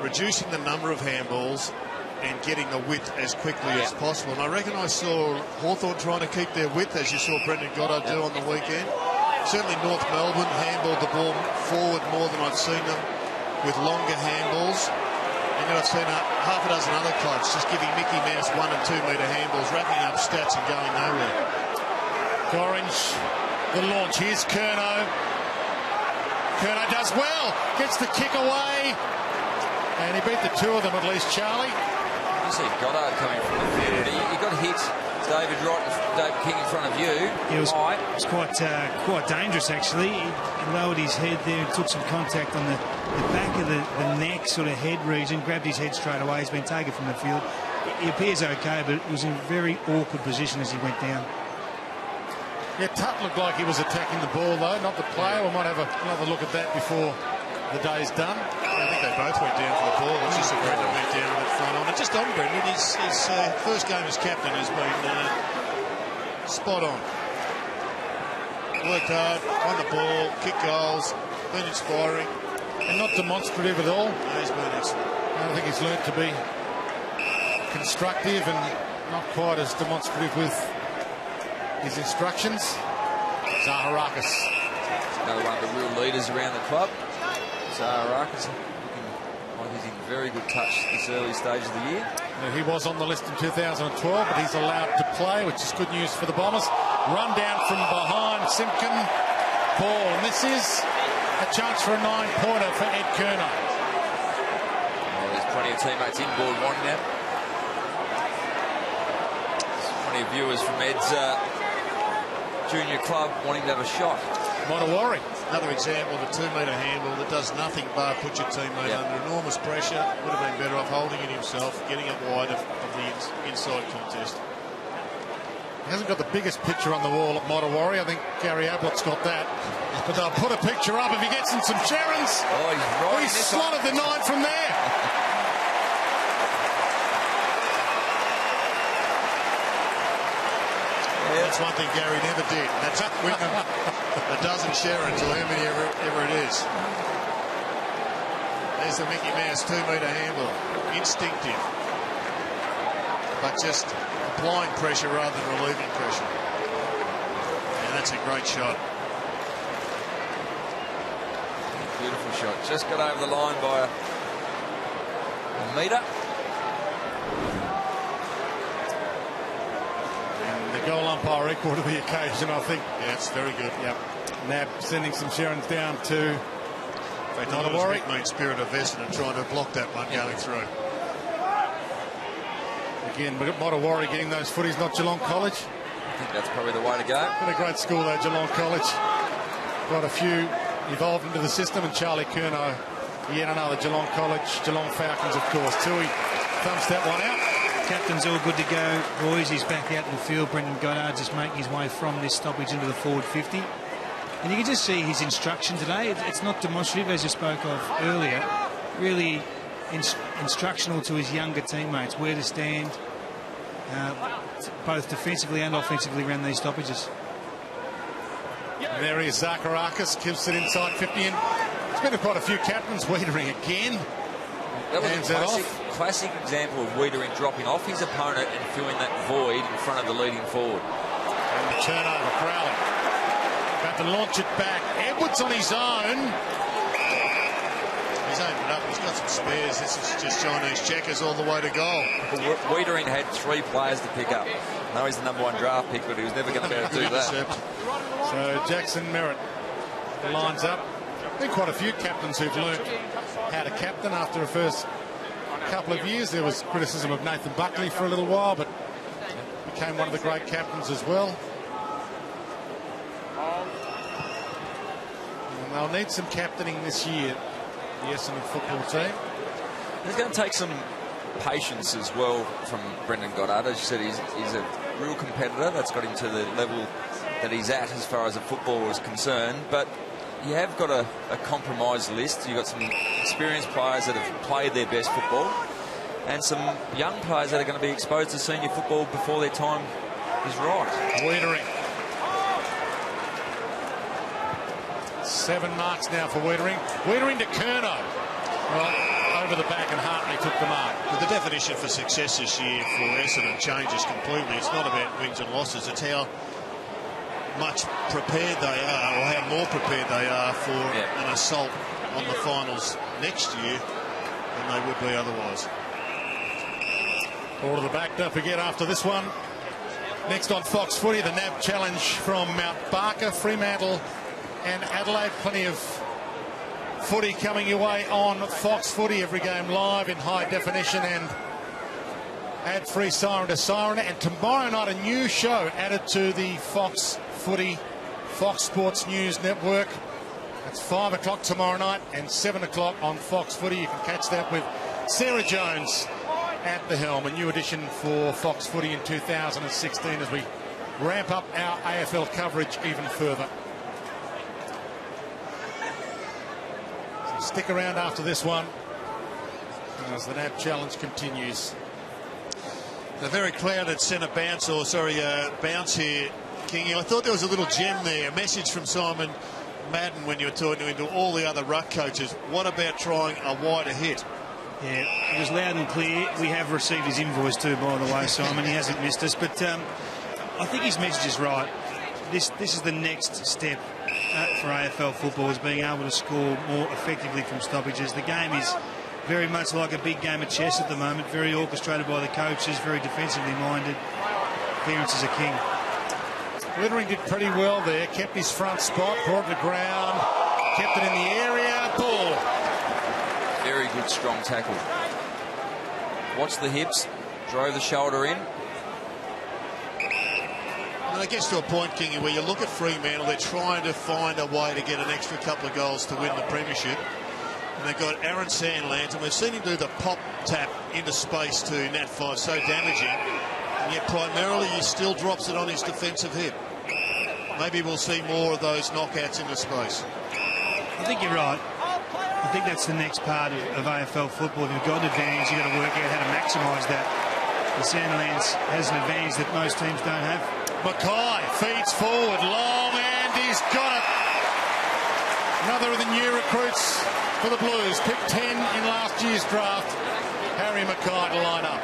Speaker 1: reducing the number of handballs and getting the width as quickly as possible. And I reckon I saw Hawthorn trying to keep their width, as you saw Brendan Goddard do on the weekend. Certainly North Melbourne handballed the ball forward more than I've seen them with longer handballs. And then I've seen half a dozen other clubs just giving Mickey Mouse 1 and 2 metre handballs, racking up stats and going nowhere.
Speaker 2: Orange, the launch. Here's Curnow. Curnow does well, gets the kick away. And he beat the 2 of them at least, Charlie.
Speaker 3: You see Goddard coming from the field. He got hit, David David King in front of you.
Speaker 4: It was quite dangerous, actually. He lowered his head there and took some contact on the back of the neck, sort of head region, grabbed his head straight away. He's been taken from the field. He appears okay, but it was in a very awkward position as he went down.
Speaker 2: Yeah, Tutt looked like he was attacking the ball, though, not the player. We might have another look at that before the day's done.
Speaker 1: I think they both went down for the ball. It's just that Brendan went down with front on. And just on Brendan, his first game as captain has been spot on. Worked hard, won the ball, kicked goals, been inspiring.
Speaker 2: And not demonstrative at all.
Speaker 1: No, he's been excellent.
Speaker 2: I think he's learnt to be constructive and not quite as demonstrative with his instructions. Zaharakis.
Speaker 3: Another one of the real leaders around the club. Zaharakis looking like he's in very good touch this early stage of the year.
Speaker 2: Now, he was on the list in 2012, but he's allowed to play, which is good news for the Bombers. Run down from behind, Simpkin, ball, and this is a chance for a 9-pointer for Ed Curnow.
Speaker 3: Well, there's plenty of teammates inboard wanting that. There's plenty of viewers from Ed's junior club wanting to have a shot.
Speaker 2: Monowari.
Speaker 1: Another example of a 2-metre handball that does nothing but put your teammate under enormous pressure. Would have been better off holding it himself, getting it wide of the inside contest.
Speaker 2: He hasn't got the biggest picture on the wall at Monowari. I think Gary Ablett's got that. But they'll put a picture up if he gets in some Sharons.
Speaker 3: Oh, he's right.
Speaker 2: He's slotted the 9 from there.
Speaker 1: Yeah, that's one thing Gary never did. And that's win a dozen Sharons, or how many ever it is. There's the Mickey Mouse 2-metre handball. Instinctive. But just applying pressure rather than relieving pressure. And that's a great shot.
Speaker 3: Beautiful shot. Just got over the line by a metre.
Speaker 2: The goal umpire equal to the occasion, I think.
Speaker 1: Yeah, it's very good.
Speaker 2: Yep. NAB sending some Sharons down to
Speaker 1: Monowari. Main spirit of Essendon trying to block that one going through.
Speaker 2: Again, we've got Monowari getting those footies, not Geelong College.
Speaker 3: I think that's probably the way to go.
Speaker 2: Been a great school though, Geelong College. Quite a few evolved into the system, and Charlie Curnow, yet another Geelong College, Geelong Falcons, of course. Tui thumps that one out.
Speaker 4: Captain's all good to go, boys. He's back out in the field. Brendan Goddard just making his way from this stoppage into the forward 50. And you can just see his instruction today. It's not demonstrative, as you spoke of earlier. Really instructional to his younger teammates, where to stand, both defensively and offensively around these stoppages.
Speaker 2: And there he is, Zacharakis, gives it inside 50. And it's been quite a few captains. Wiedering again.
Speaker 3: That was a classic example of Wiedering dropping off his opponent and filling that void in front of the leading forward.
Speaker 2: And the turnover, Crowley. About to launch it back. Edwards on his own.
Speaker 1: He's opened up. He's got some spares. This is just Chinese checkers all the way to goal.
Speaker 3: Wiedering had 3 players to pick up. I know he's the #1 draft pick, but he was never going to be able to do that.
Speaker 2: So Jackson Merritt lines up. Been quite a few captains who've learnt how to captain after the first couple of years. There was criticism of Nathan Buckley for a little while, but became one of the great captains as well. And they'll need some captaining this year, the Essendon football team.
Speaker 3: It's going to take some patience as well from Brendan Goddard. As you said, he's a real competitor. That's got him to the level that he's at as far as a footballer is concerned. But you have got a compromise list. You've got some experienced players that have played their best football and some young players that are going to be exposed to senior football before their time is right.
Speaker 2: Wiedering. 7 marks now for Wiedering. Wiedering to Curnow. Well, over the back, and Hartley took the mark.
Speaker 1: But the definition for success this year for Essendon changes completely. It's not about wins and losses. It's how much prepared they are, or how more prepared they are for an assault on the finals next year than they would be otherwise.
Speaker 2: Ball to the back, don't forget after this one. Next on Fox Footy, the NAB challenge from Mount Barker, Fremantle and Adelaide. Plenty of footy coming your way on Fox Footy. Every game live in high definition and ad-free siren to siren. And tomorrow night, a new show added to the Fox Footy, Fox Sports News Network. It's 5 o'clock tomorrow night and 7 o'clock on Fox Footy. You can catch that with Sarah Jones at the helm. A new edition for Fox Footy in 2016 as we ramp up our AFL coverage even further. So stick around after this one as the NAB challenge continues.
Speaker 1: A very crowded centre bounce, bounce here, Kingy. I thought there was a little gem there, a message from Simon Madden when you were talking to him, to all the other ruck coaches. What about trying a wider hit?
Speaker 4: Yeah, it was loud and clear. We have received his invoice too, by the way, Simon. He hasn't missed us, but I think his message is right. This is the next step for AFL football, is being able to score more effectively from stoppages. The game is very much like a big game of chess at the moment, very orchestrated by the coaches, very defensively minded. Clearance is a king.
Speaker 2: Wiedering did pretty well there, kept his front spot, brought it to ground, kept it in the area, ball.
Speaker 3: Very good, strong tackle. Watched the hips, drove the shoulder in.
Speaker 1: And it gets to a point, Kingy, where you look at Fremantle, they're trying to find a way to get an extra couple of goals to win the premiership. And they've got Aaron Sandlands, and we've seen him do the pop tap into space to Nat 5, so damaging. And yet primarily he still drops it on his defensive hip. Maybe we'll see more of those knockouts into space.
Speaker 4: I think you're right. I think that's the next part of AFL football. If you've got an advantage, you've got to work out how to maximise that. The Sandlands has an advantage that most teams don't have.
Speaker 2: Mackay feeds forward long, and he's got it. Another of the new recruits for the Blues, picked 10 in last year's draft. Harry Mackay to line up.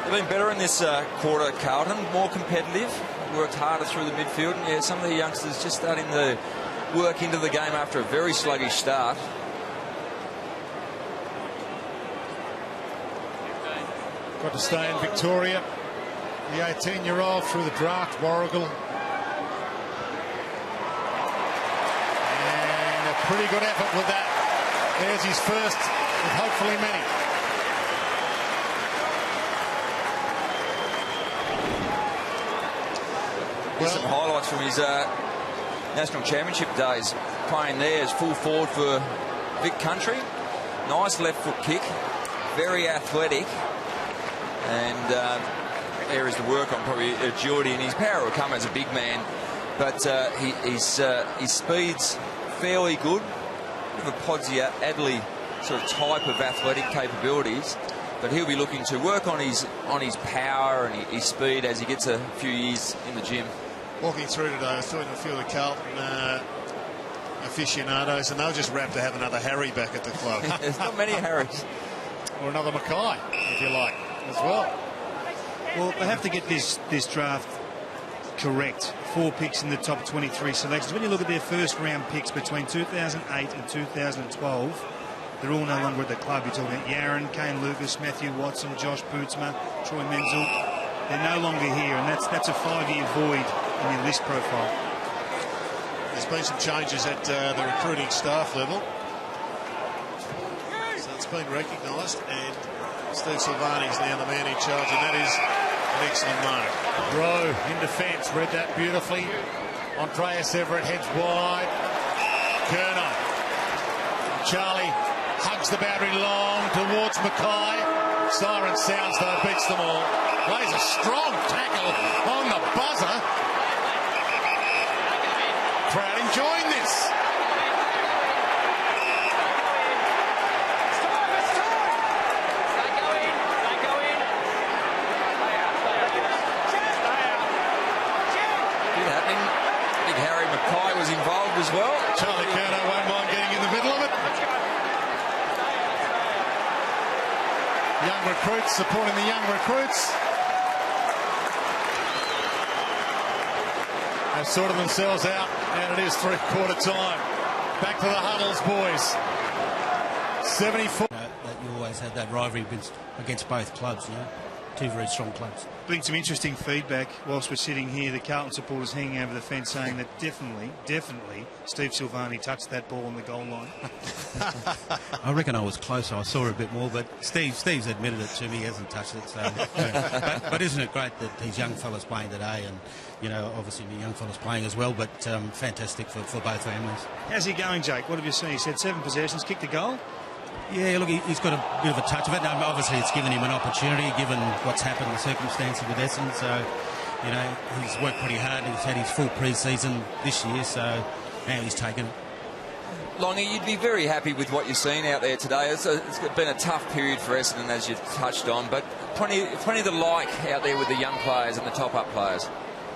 Speaker 3: They've been better in this quarter, Carlton, more competitive, worked harder through the midfield. And yeah, some of the youngsters just starting to work into the game after a very sluggish start.
Speaker 2: Got to stay in Victoria. The 18-year-old through the draft, Warrigal. And a pretty good effort with that. There's his first, with hopefully many.
Speaker 3: Well, some highlights from his National Championship days, playing there as full forward for Vic Country. Nice left foot kick, very athletic, and areas to work on, probably agility, and his power will come as a big man, but his speed's fairly good. Bit of a Podsy Adley sort of type of athletic capabilities, but he'll be looking to work on his power and his speed as he gets a few years in the gym.
Speaker 1: Walking through today, I was talking to a few of the Carlton aficionados, and they were just rapt to have another Harry back at the club.
Speaker 3: There's not many Harrys.
Speaker 2: Or another Mackay, if you like, as well.
Speaker 4: Well, they have to get this draft correct. 4 picks in the top 23 selections. When you look at their first round picks between 2008 and 2012, they're all no longer at the club. You're talking about Yaron, Kane Lucas, Matthew Watson, Josh Bootsma, Troy Menzel. They're no longer here, and that's a 5-year void in your list profile.
Speaker 1: There's been some changes at the recruiting staff level. So it's been recognised, and Steve Silvani's now the man in charge, and that is an excellent move.
Speaker 2: Rowe in defence, read that beautifully. Andreas Everett heads wide. Kerner. Charlie hugs the boundary long towards Mackay. Siren sounds though, beats them all. Lays a strong tackle on the buzzer. Crowd enjoying this.
Speaker 3: Mackay was involved as well.
Speaker 2: Charlie Kerner won't mind getting in the middle of it. Young recruits supporting the young recruits. They've sorted themselves out, and it is 3/4 time. Back to the huddles, boys. 74.
Speaker 7: That you always had that rivalry against both clubs, you know. 2 very strong clubs.
Speaker 4: Been some interesting feedback whilst we're sitting here. The Carlton supporters hanging over the fence saying that definitely Steve Silvani touched that ball on the goal line.
Speaker 7: I reckon I was closer. I saw it a bit more, but Steve's admitted it to me. He hasn't touched it. So, but isn't it great that these young fellas playing today, and you know, obviously the young fellas playing as well. But fantastic for both families.
Speaker 4: How's he going, Jake? What have you seen? He said 7 possessions, kicked a goal.
Speaker 7: Yeah, look, he's got a bit of a touch of it. Obviously, it's given him an opportunity, given what's happened, the circumstances with Essendon. So, you know, he's worked pretty hard. He's had his full pre-season this year, so now he's taken it.
Speaker 3: Longy, you'd be very happy with what you've seen out there today. It's been a tough period for Essendon, as you've touched on, but plenty to like out there with the young players and the top-up players.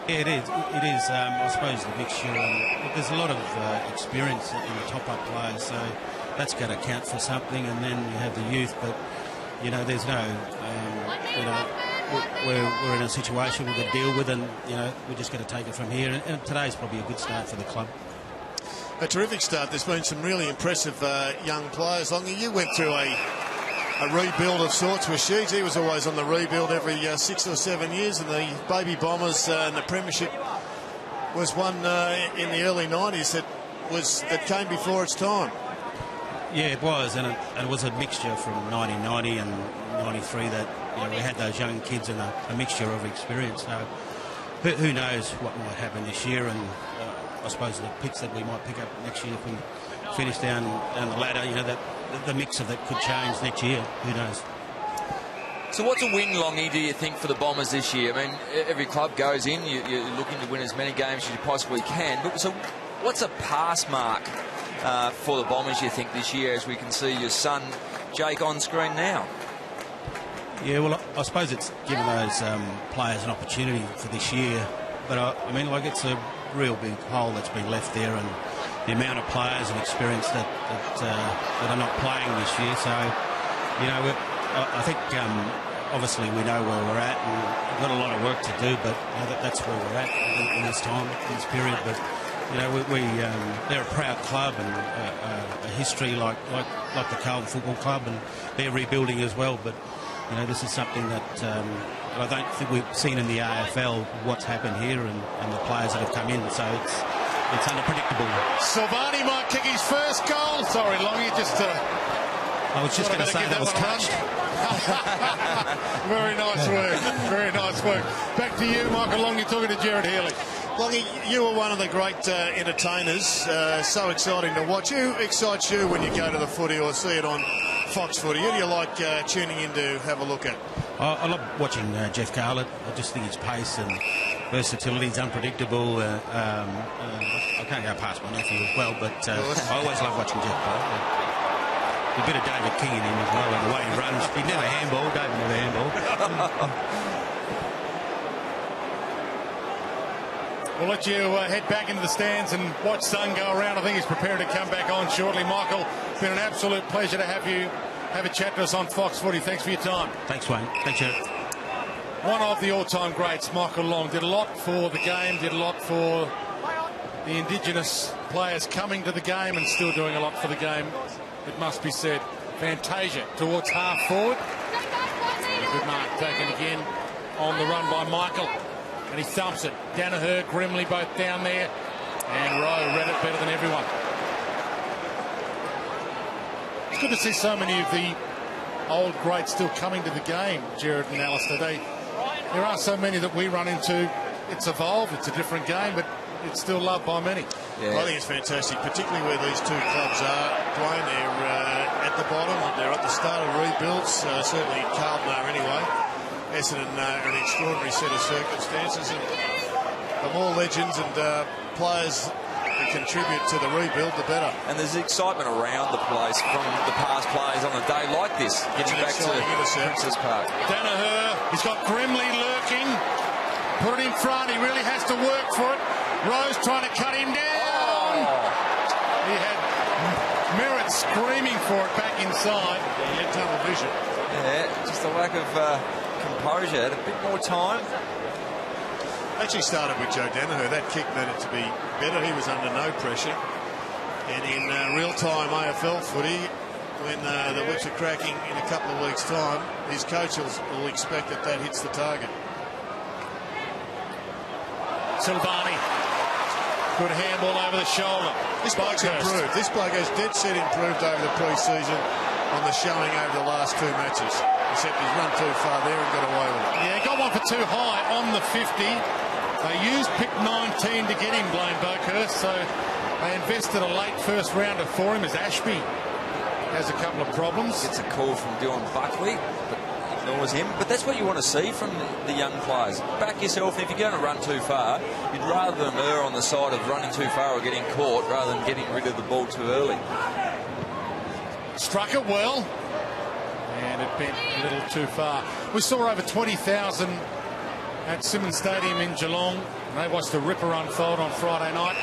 Speaker 7: Yeah, it is. I suppose the mixture. There's a lot of experience in the top-up players, so that's going to count for something. And then you have the youth, but you know, there's no, you know, we're in a situation we've got to deal with, and you know, we're just going to take it from here. And today's probably a good start for the club.
Speaker 1: A terrific start. There's been some really impressive young players. Longy, you went through a rebuild of sorts with Sheeds. He was always on the rebuild every 6 or 7 years, and the Baby Bombers and the Premiership was one in the early 90s that came before its time.
Speaker 7: Yeah, it was, and it was a mixture from 1990 and 93 that, you know, we had those young kids and a mixture of experience. So who knows what might happen this year, and I suppose the picks that we might pick up next year if we finish down the ladder, you know, that the mix of that could change next year. Who knows?
Speaker 3: So what's a win, Longy, do you think, for the Bombers this year? I mean, every club goes in, you're looking to win as many games as you possibly can. But so what's a pass mark for the Bombers, you think, this year, as we can see your son, Jake, on screen now?
Speaker 7: Yeah, well, I suppose it's given those players an opportunity for this year. But, I mean, like, it's a real big hole that's been left there, and the amount of players and experience that are not playing this year. So, you know, I think obviously we know where we're at, and we've got a lot of work to do, but you know, that's where we're at in this time, in this period. But you know, they're a proud club and a history like the Carlton Football Club, and they're rebuilding as well. But you know, this is something that I don't think we've seen in the AFL, what's happened here and the players that have come in. So it's unpredictable.
Speaker 2: Silvani might kick his first goal. Sorry, Longy,
Speaker 7: I was just going to say that was touched.
Speaker 2: Very nice work. Very nice work. Back to you, Michael Longy, talking to Jared Healy.
Speaker 1: Longy, you were one of the great entertainers. So exciting to watch. Who excites you when you go to the footy or see it on Fox Footy? Who do you like tuning in to have a look at?
Speaker 7: I love watching Jeff Carlton. I just think his pace and versatility is unpredictable. I can't go past my nephew as well, but I always love watching Jeff Carlton. A bit of David King in him as well, and the way he runs. He never handball. David never handball.
Speaker 2: We'll let you head back into the stands and watch Sun go around. I think he's prepared to come back on shortly. Michael, it's been an absolute pleasure to have you have a chat to us on Fox Footy. Thanks for your time.
Speaker 7: Thanks, Wayne. Thanks, you.
Speaker 2: One of the all-time greats, Michael Long, did a lot for the game, did a lot for the Indigenous players coming to the game and still doing a lot for the game, it must be said. Fantasia towards half forward. And a good mark taken again on the run by Michael. And he thumps it. Danaher, Grimley both down there. And Rowe read it better than everyone. It's good to see so many of the old greats still coming to the game, Jared and Alistair. There are so many that we run into. It's evolved, it's a different game, but it's still loved by many.
Speaker 1: Yeah. I think it's fantastic, particularly where these two clubs are playing. They're at the bottom, they're at the start of rebuilds, certainly Carlton are anyway. Essendon are an extraordinary set of circumstances, and the more legends and players that contribute to the rebuild, the better.
Speaker 3: And there's excitement around the place from the past players on a day like this, getting back to Princess Park.
Speaker 2: Danaher, he's got Grimley lurking. Put it in front, he really has to work for it. Rose trying to cut him down. He had Merritt screaming for it back inside.
Speaker 1: He had tunnel vision.
Speaker 3: Yeah, just a lack of composure. Had a bit more time.
Speaker 1: Actually started with Joe Danaher. That kick needed to be better. He was under no pressure. And in real-time AFL footy, when the whips are cracking in a couple of weeks' time, his coach will expect that hits the target.
Speaker 2: Silvani. Good handball over the shoulder.
Speaker 1: This bloke's improved. This bloke has dead set improved over the pre-season on the showing over the last two matches. Except he's run too far there and got away with it.
Speaker 2: Yeah, he got one for too high on the 50. They used pick 19 to get him, Blaine Boakhurst, so they invested a late first rounder for him as Ashby has a couple of problems.
Speaker 3: Gets a call from Dylan Buckley, but ignores him. But that's what you want to see from the young players. Back yourself, and if you're going to run too far, you'd rather them err on the side of running too far or getting caught rather than getting rid of the ball too early.
Speaker 2: Struck it well, and it bent a little too far. We saw over 20,000 at Simmons Stadium in Geelong. They watched the ripper unfold on Friday night.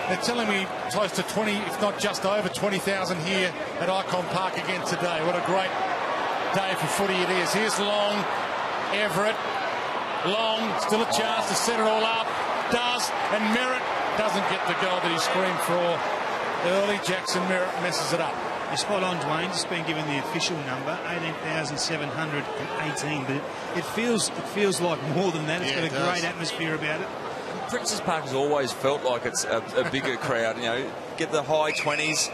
Speaker 2: They're telling me close to 20, if not just over 20,000 here at Icon Park again today. What a great day for footy it is. Here's Long, Everett. Long, still a chance to set it all up. Does, and Merritt doesn't get the goal that he screamed for early. Jackson Merritt messes it up.
Speaker 4: You're spot on, Dwayne. Just been given the official number, 18,718, but it feels like more than that. It's got a great atmosphere about it.
Speaker 3: Princess Park has always felt like it's a bigger crowd. You know, get the high 20s,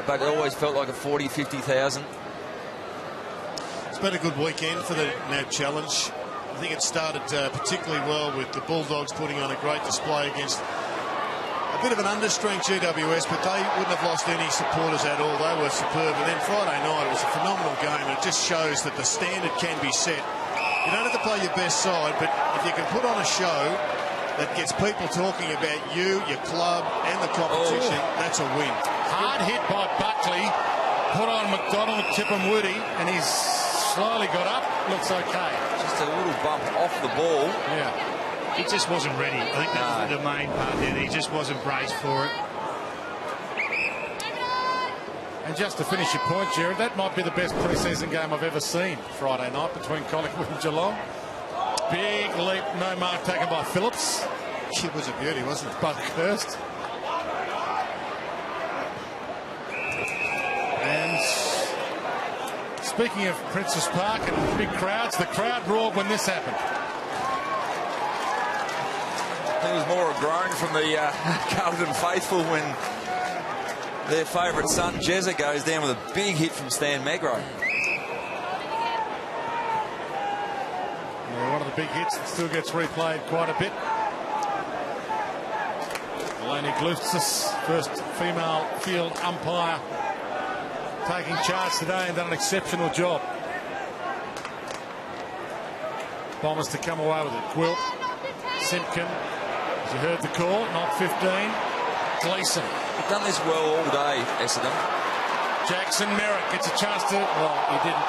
Speaker 3: but it always felt like a 40, 50,000.
Speaker 1: It's been a good weekend for the NAB Challenge. I think it started particularly well with the Bulldogs putting on a great display against a bit of an understrength GWS, but they wouldn't have lost any supporters at all. They were superb. And then Friday night, it was a phenomenal game. And it just shows that the standard can be set. You don't have to play your best side, but if you can put on a show that gets people talking about you, your club, and the competition, that's a win.
Speaker 2: Hard hit by Buckley. Put on McDonald, Tippum Woody, and he's slowly got up. Looks okay.
Speaker 3: Just a little bump off the ball.
Speaker 2: Yeah.
Speaker 4: He just wasn't ready. I think that was the main part there. He just wasn't braced for it.
Speaker 2: And just to finish your point, Jared, that might be the best pre-season game I've ever seen Friday night between Collingwood and Geelong. Big leap, no mark taken by Phillips.
Speaker 1: It was a beauty, wasn't it?
Speaker 2: Buckhurst. And speaking of Princess Park and big crowds, the crowd roared when this happened.
Speaker 3: I think it was more a groan from the Carlton faithful when their favourite son, Jezza, goes down with a big hit from Stan Magro.
Speaker 2: Yeah, one of the big hits that still gets replayed quite a bit. Eleni Glufsis, first female field umpire, taking charge today and done an exceptional job. Bombers to come away with it. Gwilt, Simpkin, as you heard the call, not 15. Gleeson.
Speaker 3: They've done this well all day, Essendon.
Speaker 2: Jackson Merritt gets a chance to... Well, he didn't.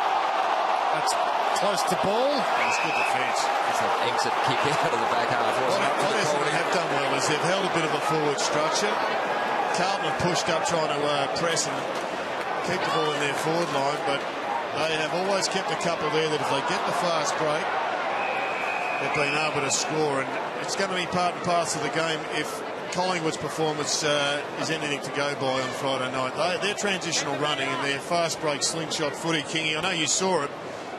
Speaker 2: That's close to ball.
Speaker 1: It's good defence.
Speaker 3: It's an exit kick out of the back half.
Speaker 1: What Essendon have done well is they've held a bit of a forward structure. Carlton have pushed up trying to press and keep the ball in their forward line, but they have always kept a couple there that if they get the fast break, they've been able to score, and it's going to be part and parcel of the game if Collingwood's performance is anything to go by on Friday night. Their transitional running and their fast break slingshot footy, Kingy, I know you saw it.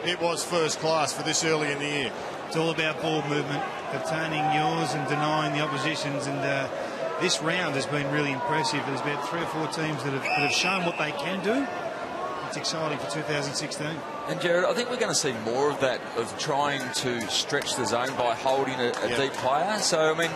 Speaker 1: It was first class for this early in the year.
Speaker 4: It's all about ball movement, obtaining yours and denying the opposition's, and this round has been really impressive. There's about 3 or 4 teams that have shown what they can do. It's exciting for 2016.
Speaker 3: And Jared, I think we're going to see more of that, of trying to stretch the zone by holding a deep player. So, I mean,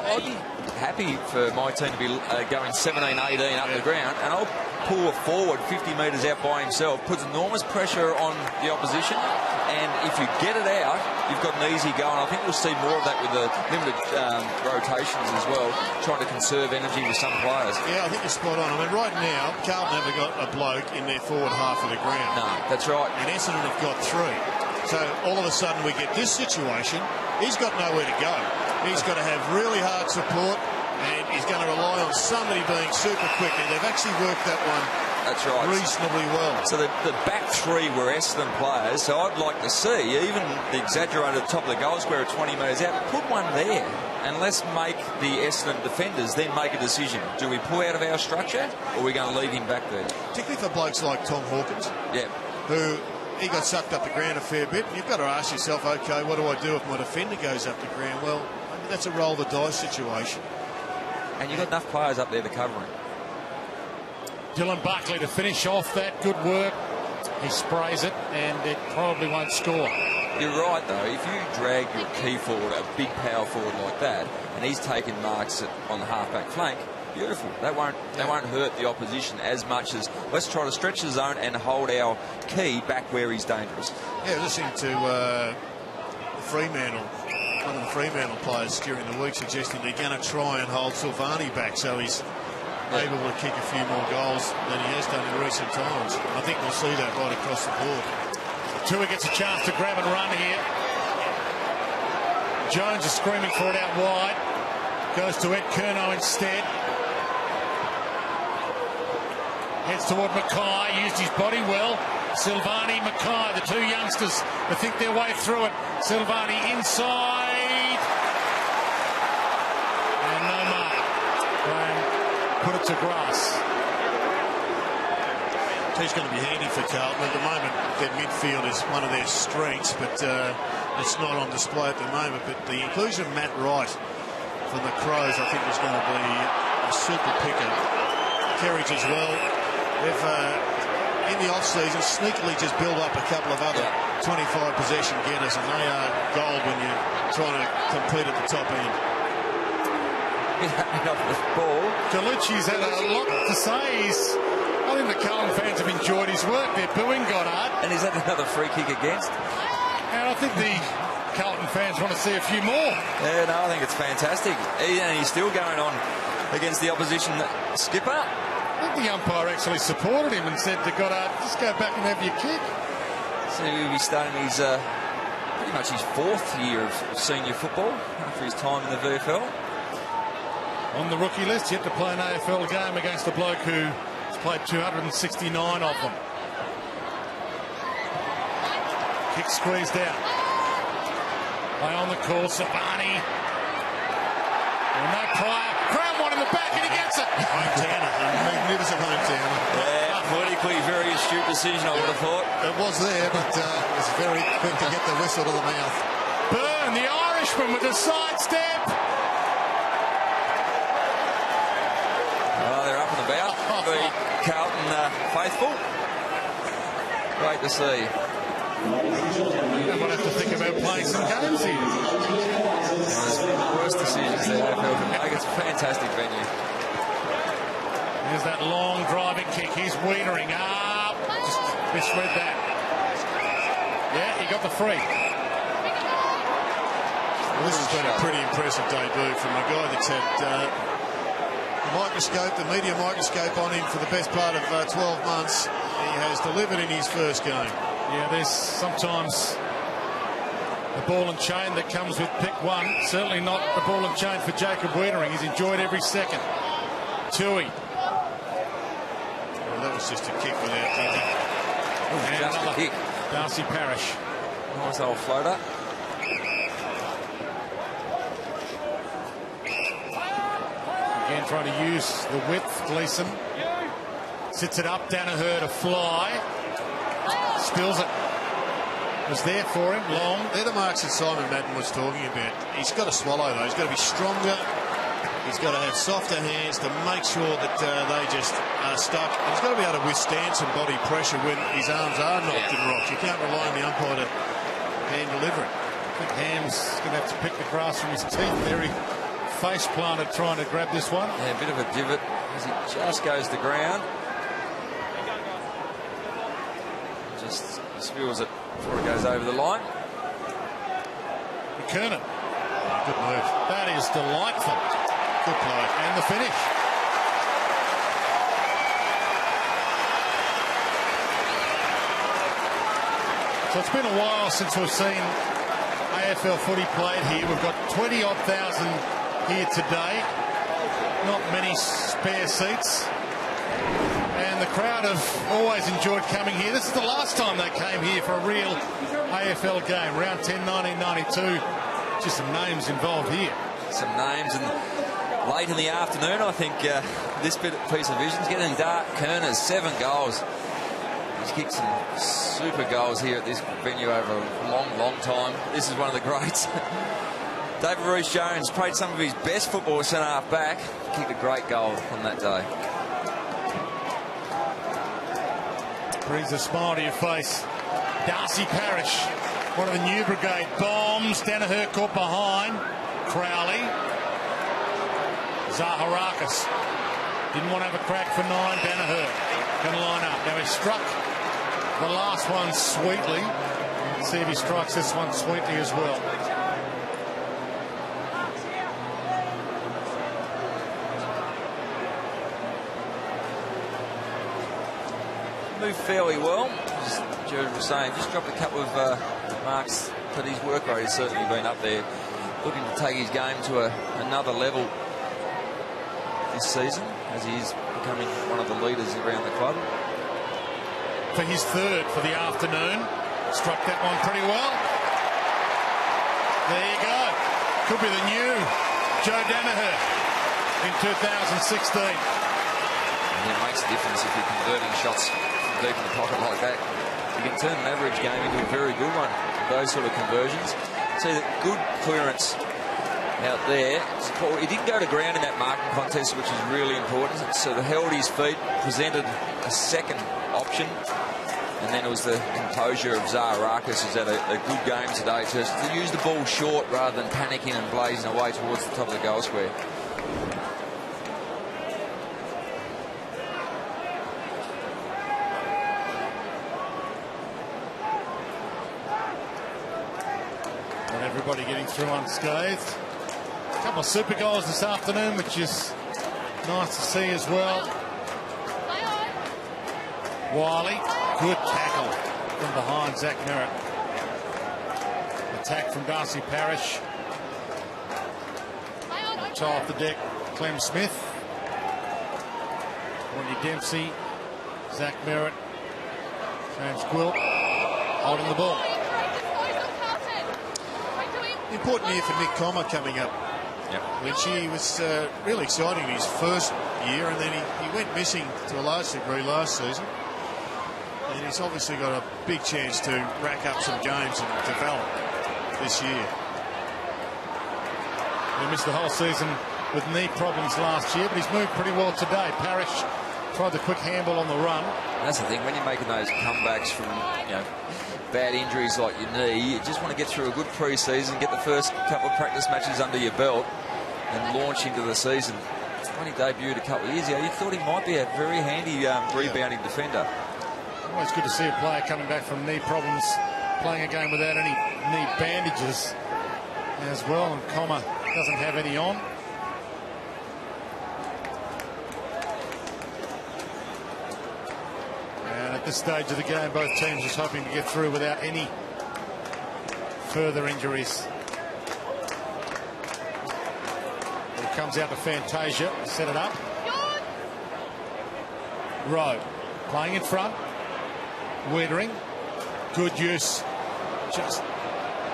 Speaker 3: I'd be happy for my team to be going 17-18 up the ground, and I'll pull a forward 50 metres out by himself, puts enormous pressure on the opposition, and if you get it out, you've got an easy go, and I think we'll see more of that with the limited rotations as well, trying to conserve energy with some players.
Speaker 1: Yeah, I think you're spot on. I mean, right now, Carlton haven't got a bloke in their forward half of the ground.
Speaker 3: No, that's right.
Speaker 1: And Essendon have got 3. So all of a sudden we get this situation. He's got nowhere to go. He's got to have really hard support, and he's going to rely on somebody being super quick, and they've actually worked that one reasonably well.
Speaker 3: So the back 3 were Essendon players, so I'd like to see even the exaggerated top of the goal square at 20 metres out, put one there, and let's make the Essendon defenders then make a decision. Do we pull out of our structure, or are we going to leave him back there?
Speaker 1: Particularly for blokes like Tom Hawkins, who he got sucked up the ground a fair bit. You've got to ask yourself, OK, what do I do if my defender goes up the ground? Well, I mean, that's a roll the dice situation.
Speaker 3: And you've got enough players up there to cover him.
Speaker 2: Dylan Buckley to finish off that. Good work. He sprays it, and it probably won't score.
Speaker 3: You're right, though. If you drag your key forward, a big power forward like that, and he's taking marks on the half-back flank, beautiful. That won't hurt the opposition as much as let's try to stretch the zone and hold our key back where he's dangerous.
Speaker 1: Yeah, listening to Fremantle, one of the Fremantle players during the week suggesting they're going to try and hold Silvani back so he's able to kick a few more goals than he has done in recent times. I think we'll see that right across the board.
Speaker 2: Tua gets a chance to grab and run here. Jones is screaming for it out wide. Goes to Ed Curnow instead. Heads toward Mackay, used his body well. Silvani, Mackay, the 2 youngsters that think their way through it. Silvani inside. And no mark. And put it to grass.
Speaker 1: He's going to be handy for Carlton. At the moment, their midfield is one of their strengths, but it's not on display at the moment. But the inclusion of Matt Wright from the Crows, I think, is going to be a super picker. Kerridge as well. They've, in the off-season, sneakily just build up a couple of other 25 possession getters, and they are gold when you're trying to compete at the top end.
Speaker 3: Off the ball.
Speaker 2: Galucci's had a lot to say. I think the Carlton fans have enjoyed his work. They're booing Goddard.
Speaker 3: And he's had another free kick against.
Speaker 2: And I think the Carlton fans want to see a few more.
Speaker 3: Yeah, no, I think it's fantastic. And he's still going on against the opposition skipper.
Speaker 2: I think the umpire actually supported him and said to Goddard, just go back and have your kick.
Speaker 3: So he'll be starting his pretty much his 4th year of senior football after his time in the VFL.
Speaker 2: On the rookie list, yet to play an AFL game against a bloke who has played 269 of them. Kick squeezed out. Play on the call, Silvani. Well, no prior. Crown one in the back, and he gets it.
Speaker 1: Hometown, a magnificent hometown.
Speaker 3: Yeah, politically very astute decision, I would have thought.
Speaker 1: It was there, but it was very quick to get the whistle to the mouth.
Speaker 2: Byrne, the Irishman, with a sidestep.
Speaker 3: Well, they're up and about. The Carlton faithful. Great to see.
Speaker 2: They might have to think about playing some games here.
Speaker 3: One of the worst decisions the AFL can make. It's Fantastic venue.
Speaker 2: There's that long driving kick. He's wienering up. Just misread that. Yeah, he got the free.
Speaker 1: Well, this has been a pretty impressive debut from a guy that's had the media microscope on him for the best part of 12 months. He has delivered in his first game.
Speaker 2: Yeah, there's sometimes the ball and chain that comes with pick one. Certainly not the ball and chain for Jacob Wiedering. He's enjoyed every second. Tui.
Speaker 1: Well, that was just a kick without thinking.
Speaker 3: And just a kick.
Speaker 2: Darcy Parish.
Speaker 3: Nice old floater.
Speaker 2: Again trying to use the width. Gleeson sits it up. Danaher to fly. Spills it. Was there for him. Long.
Speaker 1: They're the marks that Simon Madden was talking about. He's got to swallow those. He's got to be stronger. He's got to have softer hands to make sure that they just are stuck. And he's got to be able to withstand some body pressure when his arms are knocked and rocked. You can't rely on the umpire to hand deliver it.
Speaker 2: I think Ham's going to have to pick the grass from his teeth there. He face planted trying to grab this one.
Speaker 3: Yeah, a bit of a divot as he just goes to ground. Just spills it before it goes over the line.
Speaker 2: McKernan.
Speaker 1: Good move.
Speaker 2: That is delightful.
Speaker 1: Good play.
Speaker 2: And the finish. So it's been a while since we've seen AFL footy played here. We've got 20-odd thousand here today. Not many spare seats. And the crowd have always enjoyed coming here. This is the last time they came here for a real AFL game. Round 10, 1992. Just some names involved here.
Speaker 3: Some names, and late in the afternoon, I think this piece of vision's getting dark. Kerners, 7 goals. He's kicked some super goals here at this venue over a long time. This is one of the greats. David Rhys-Jones played some of his best football at centre-half back. Kicked a great goal on that day.
Speaker 2: Brings a smile to your face. Darcy Parish, one of the new brigade. Bombs. Danaher caught behind. Crowley. Zaharakis didn't want to have a crack for 9. Danaher can line up. Now he struck the last one sweetly. Let's see if he strikes this one sweetly as well.
Speaker 3: Moved fairly well. As Jared was saying, just dropped a couple of marks, but his work rate has certainly been up there. Looking to take his game to another level this season, as he is becoming one of the leaders around the club.
Speaker 2: For his 3rd for the afternoon. Struck that one pretty well. There you go. Could be the new Joe Danaher in 2016.
Speaker 3: And it makes a difference if you're converting shots from deep in the pocket like that. You can turn an average game into a very good one with those sort of conversions. See that good clearance out there. He did go to ground in that marking contest, which is really important. So he held his feet, presented a second option, and then it was the composure of Zaharakis, who's had a good game today to use the ball short rather than panicking and blazing away towards the top of the goal square.
Speaker 2: Not everybody getting through unscathed. A couple of super goals this afternoon, which is nice to see as well. Wiley, good tackle from behind Zach Merritt. Attack from Darcy Parish. Tie off the deck, Clem Smith. Wendy Dempsey, Zach Merritt, James Gwilt holding the ball.
Speaker 1: Important year for Nick Comer coming up.
Speaker 3: Yep.
Speaker 1: Which he was really exciting in his first year, and then he went missing to a large degree last season. And he's obviously got a big chance to rack up some games and develop this year.
Speaker 2: He missed the whole season with knee problems last year, but he's moved pretty well today. Parish tried the quick handball on the run.
Speaker 3: That's the thing, when you're making those comebacks from bad injuries like your knee, you just want to get through a good pre-season, get the first couple of practice matches under your belt, and launch into the season. When he debuted a couple of years ago, you thought he might be a very handy rebounding defender.
Speaker 2: Always good to see a player coming back from knee problems, playing a game without any knee bandages as well, and Comma doesn't have any on. And at this stage of the game, both teams just hoping to get through without any further injuries. It comes out to Fantasia, set it up. Rowe playing in front. Wiedering, good use, just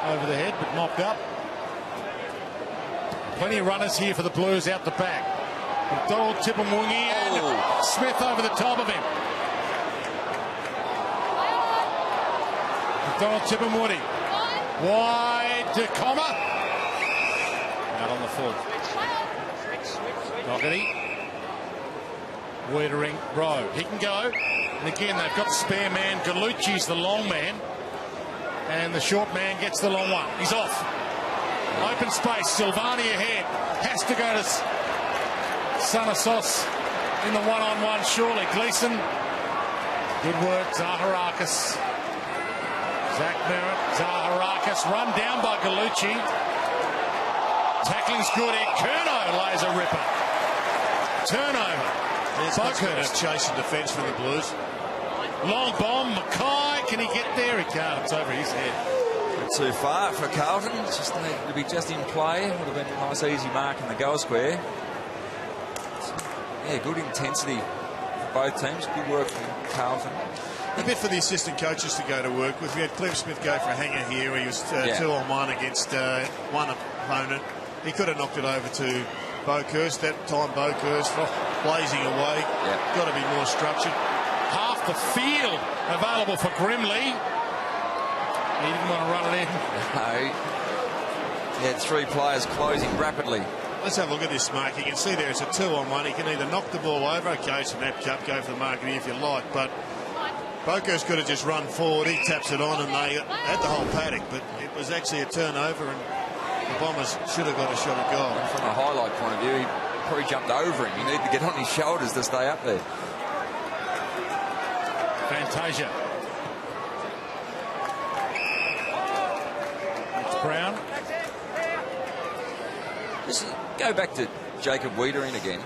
Speaker 2: over the head, but mopped up. Plenty of runners here for the Blues out the back. McDonald, Tippermungi, and Smith over the top of him. McDonald, Tippermungi, wide to Comma. Out on the full. Doherty. Wiedering, Rowe, he can go. And again, they've got the spare man. Gallucci's the long man. And the short man gets the long one. He's off. Open space. Silvani ahead. Has to go to Sanasos in the one-on-one, surely. Gleeson. Good work. Zaharakis. Zach Merritt. Zaharakis. Run down by Gallucci. Tackling's good here. Curnow lays a ripper. Turnover.
Speaker 1: There's chasing defence for the Blues.
Speaker 3: Long bomb, Mackay, can he get there? He can't, it's over his head. Not too far for Carlton, just needed to be just in play. Would have been a nice easy mark in the goal square. Yeah, good intensity for both teams, good work from Carlton.
Speaker 1: A bit for the assistant coaches to go to work with. We had Clem Smith go for a hanger here. He was 2-on-1 against one opponent. He could have knocked it over to Boakhurst. That time Boakhurst blazing away. Got to be more structured.
Speaker 2: Half the field available for Grimley. He didn't want to run it in.
Speaker 3: No. He had three players closing rapidly.
Speaker 1: Let's have a look at this mark. You can see there it's a 2-on-1. He can either knock the ball over. Okay, it's a NAB Cup. Go for the mark if you like. But Boakhurst could have just run forward. He taps it on and they had the whole paddock. But it was actually a turnover and the Bombers should have got a shot at goal.
Speaker 3: From a highlight point of view, he probably jumped over him. He needed to get on his shoulders to stay up there.
Speaker 2: Fantasia. It's Brown.
Speaker 3: Just go back to Jacob Wiedering again.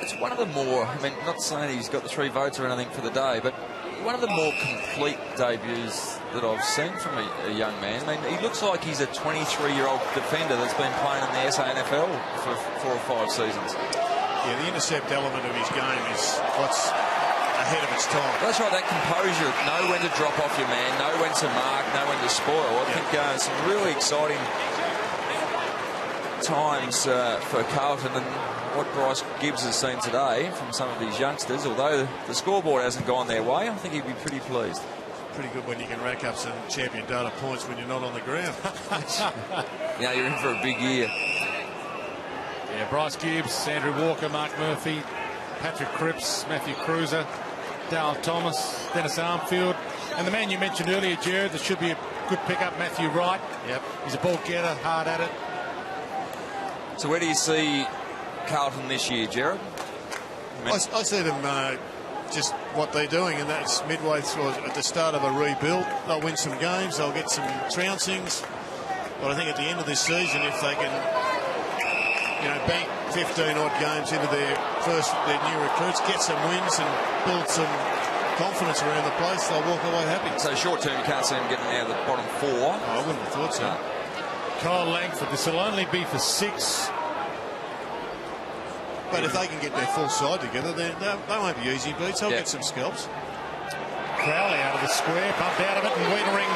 Speaker 3: It's one of the more, I mean, not saying he's got the 3 votes or anything for the day, but one of the more complete debuts that I've seen from a young man. I mean, he looks like he's a 23-year-old defender that's been playing in the SANFL for 4 or 5 seasons.
Speaker 1: Yeah, the intercept element of his game is what's ahead of its time.
Speaker 3: That's right, that composure, know when to drop off your man, know when to mark, know when to spoil. I think some really exciting times for Carlton, and what Bryce Gibbs has seen today from some of these youngsters, although the scoreboard hasn't gone their way, I think he'd be pretty pleased.
Speaker 1: Pretty good when you can rack up some champion data points when you're not on the ground.
Speaker 3: Yeah, you're in for a big year.
Speaker 2: Yeah, Bryce Gibbs, Andrew Walker, Mark Murphy, Patrick Cripps, Matthew Cruiser, Dale Thomas, Dennis Armfield, and the man you mentioned earlier, Jared, that should be a good pickup, Matthew Wright.
Speaker 1: Yep.
Speaker 2: He's a ball getter, hard at it.
Speaker 3: So where do you see Carlton this year, Jared?
Speaker 1: I see them just what they're doing, and that's midway through at the start of a rebuild. They'll win some games, they'll get some trouncings, but I think at the end of this season, if they can, bank 15 odd games into their new recruits, get some wins and build some confidence around the place, they'll walk away happy.
Speaker 3: So short term, you can't see them getting out of the bottom 4.
Speaker 1: I wouldn't have thought so.
Speaker 3: No.
Speaker 2: Kyle Langford, this will only be for 6.
Speaker 1: But if they can get their full side together, they won't be easy beats. They'll get some scalps.
Speaker 2: Crowley out of the square, bumped out of it, and Wiedering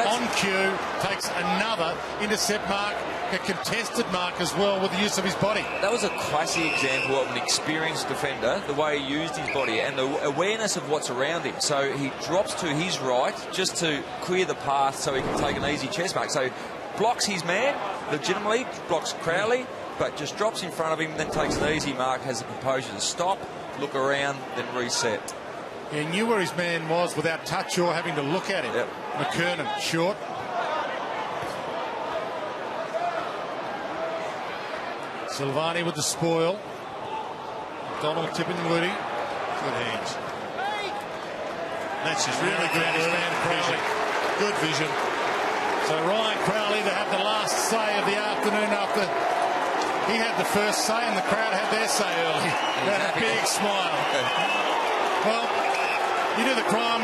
Speaker 2: on cue takes another intercept mark, a contested mark as well with the use of his body.
Speaker 3: That was a classic example of an experienced defender, the way he used his body and the awareness of what's around him. So he drops to his right just to clear the path so he can take an easy chest mark. So blocks his man, legitimately, blocks Crowley, but just drops in front of him, then takes an easy mark, has the composure to stop, look around, then reset.
Speaker 2: He knew where his man was without touch or having to look at him.
Speaker 3: Yep.
Speaker 2: McKernan, short. Silvani with the spoil. Donald tipping Woody.
Speaker 1: Good hands. That's just really good vision. Good vision.
Speaker 2: So Ryan Crowley to have the last say of the afternoon after he had the first say and the crowd had their say early. That big smile. Well, you do the crime,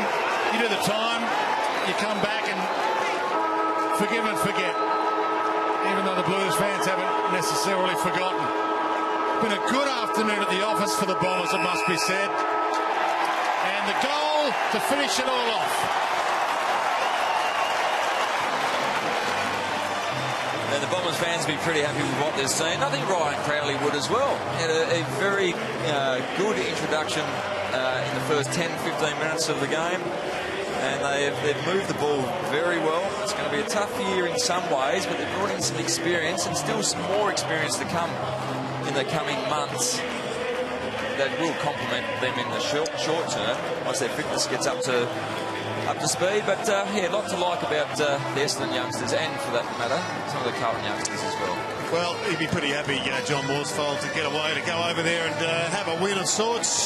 Speaker 2: you do the time, you come back and forgive and forget. Even though the Blues fans haven't necessarily forgotten. Been a good afternoon at the office for the Bombers, it must be said. And the goal to finish it all off.
Speaker 3: And the Bombers fans will be pretty happy with what they're seeing. I think Ryan Crowley would as well. He had a very good introduction in the first 10-15 minutes of the game. And they've moved the ball very well. It's going to be a tough year in some ways, but they've brought in some experience and still some more experience to come in the coming months that will complement them in the short term once their fitness gets up to speed. But yeah, a lot to like about the Essendon youngsters, and for that matter, some of the Carlton youngsters as well.
Speaker 1: Well, he'd be pretty happy, John Morsfold, to get away, to go over there and have a win of sorts.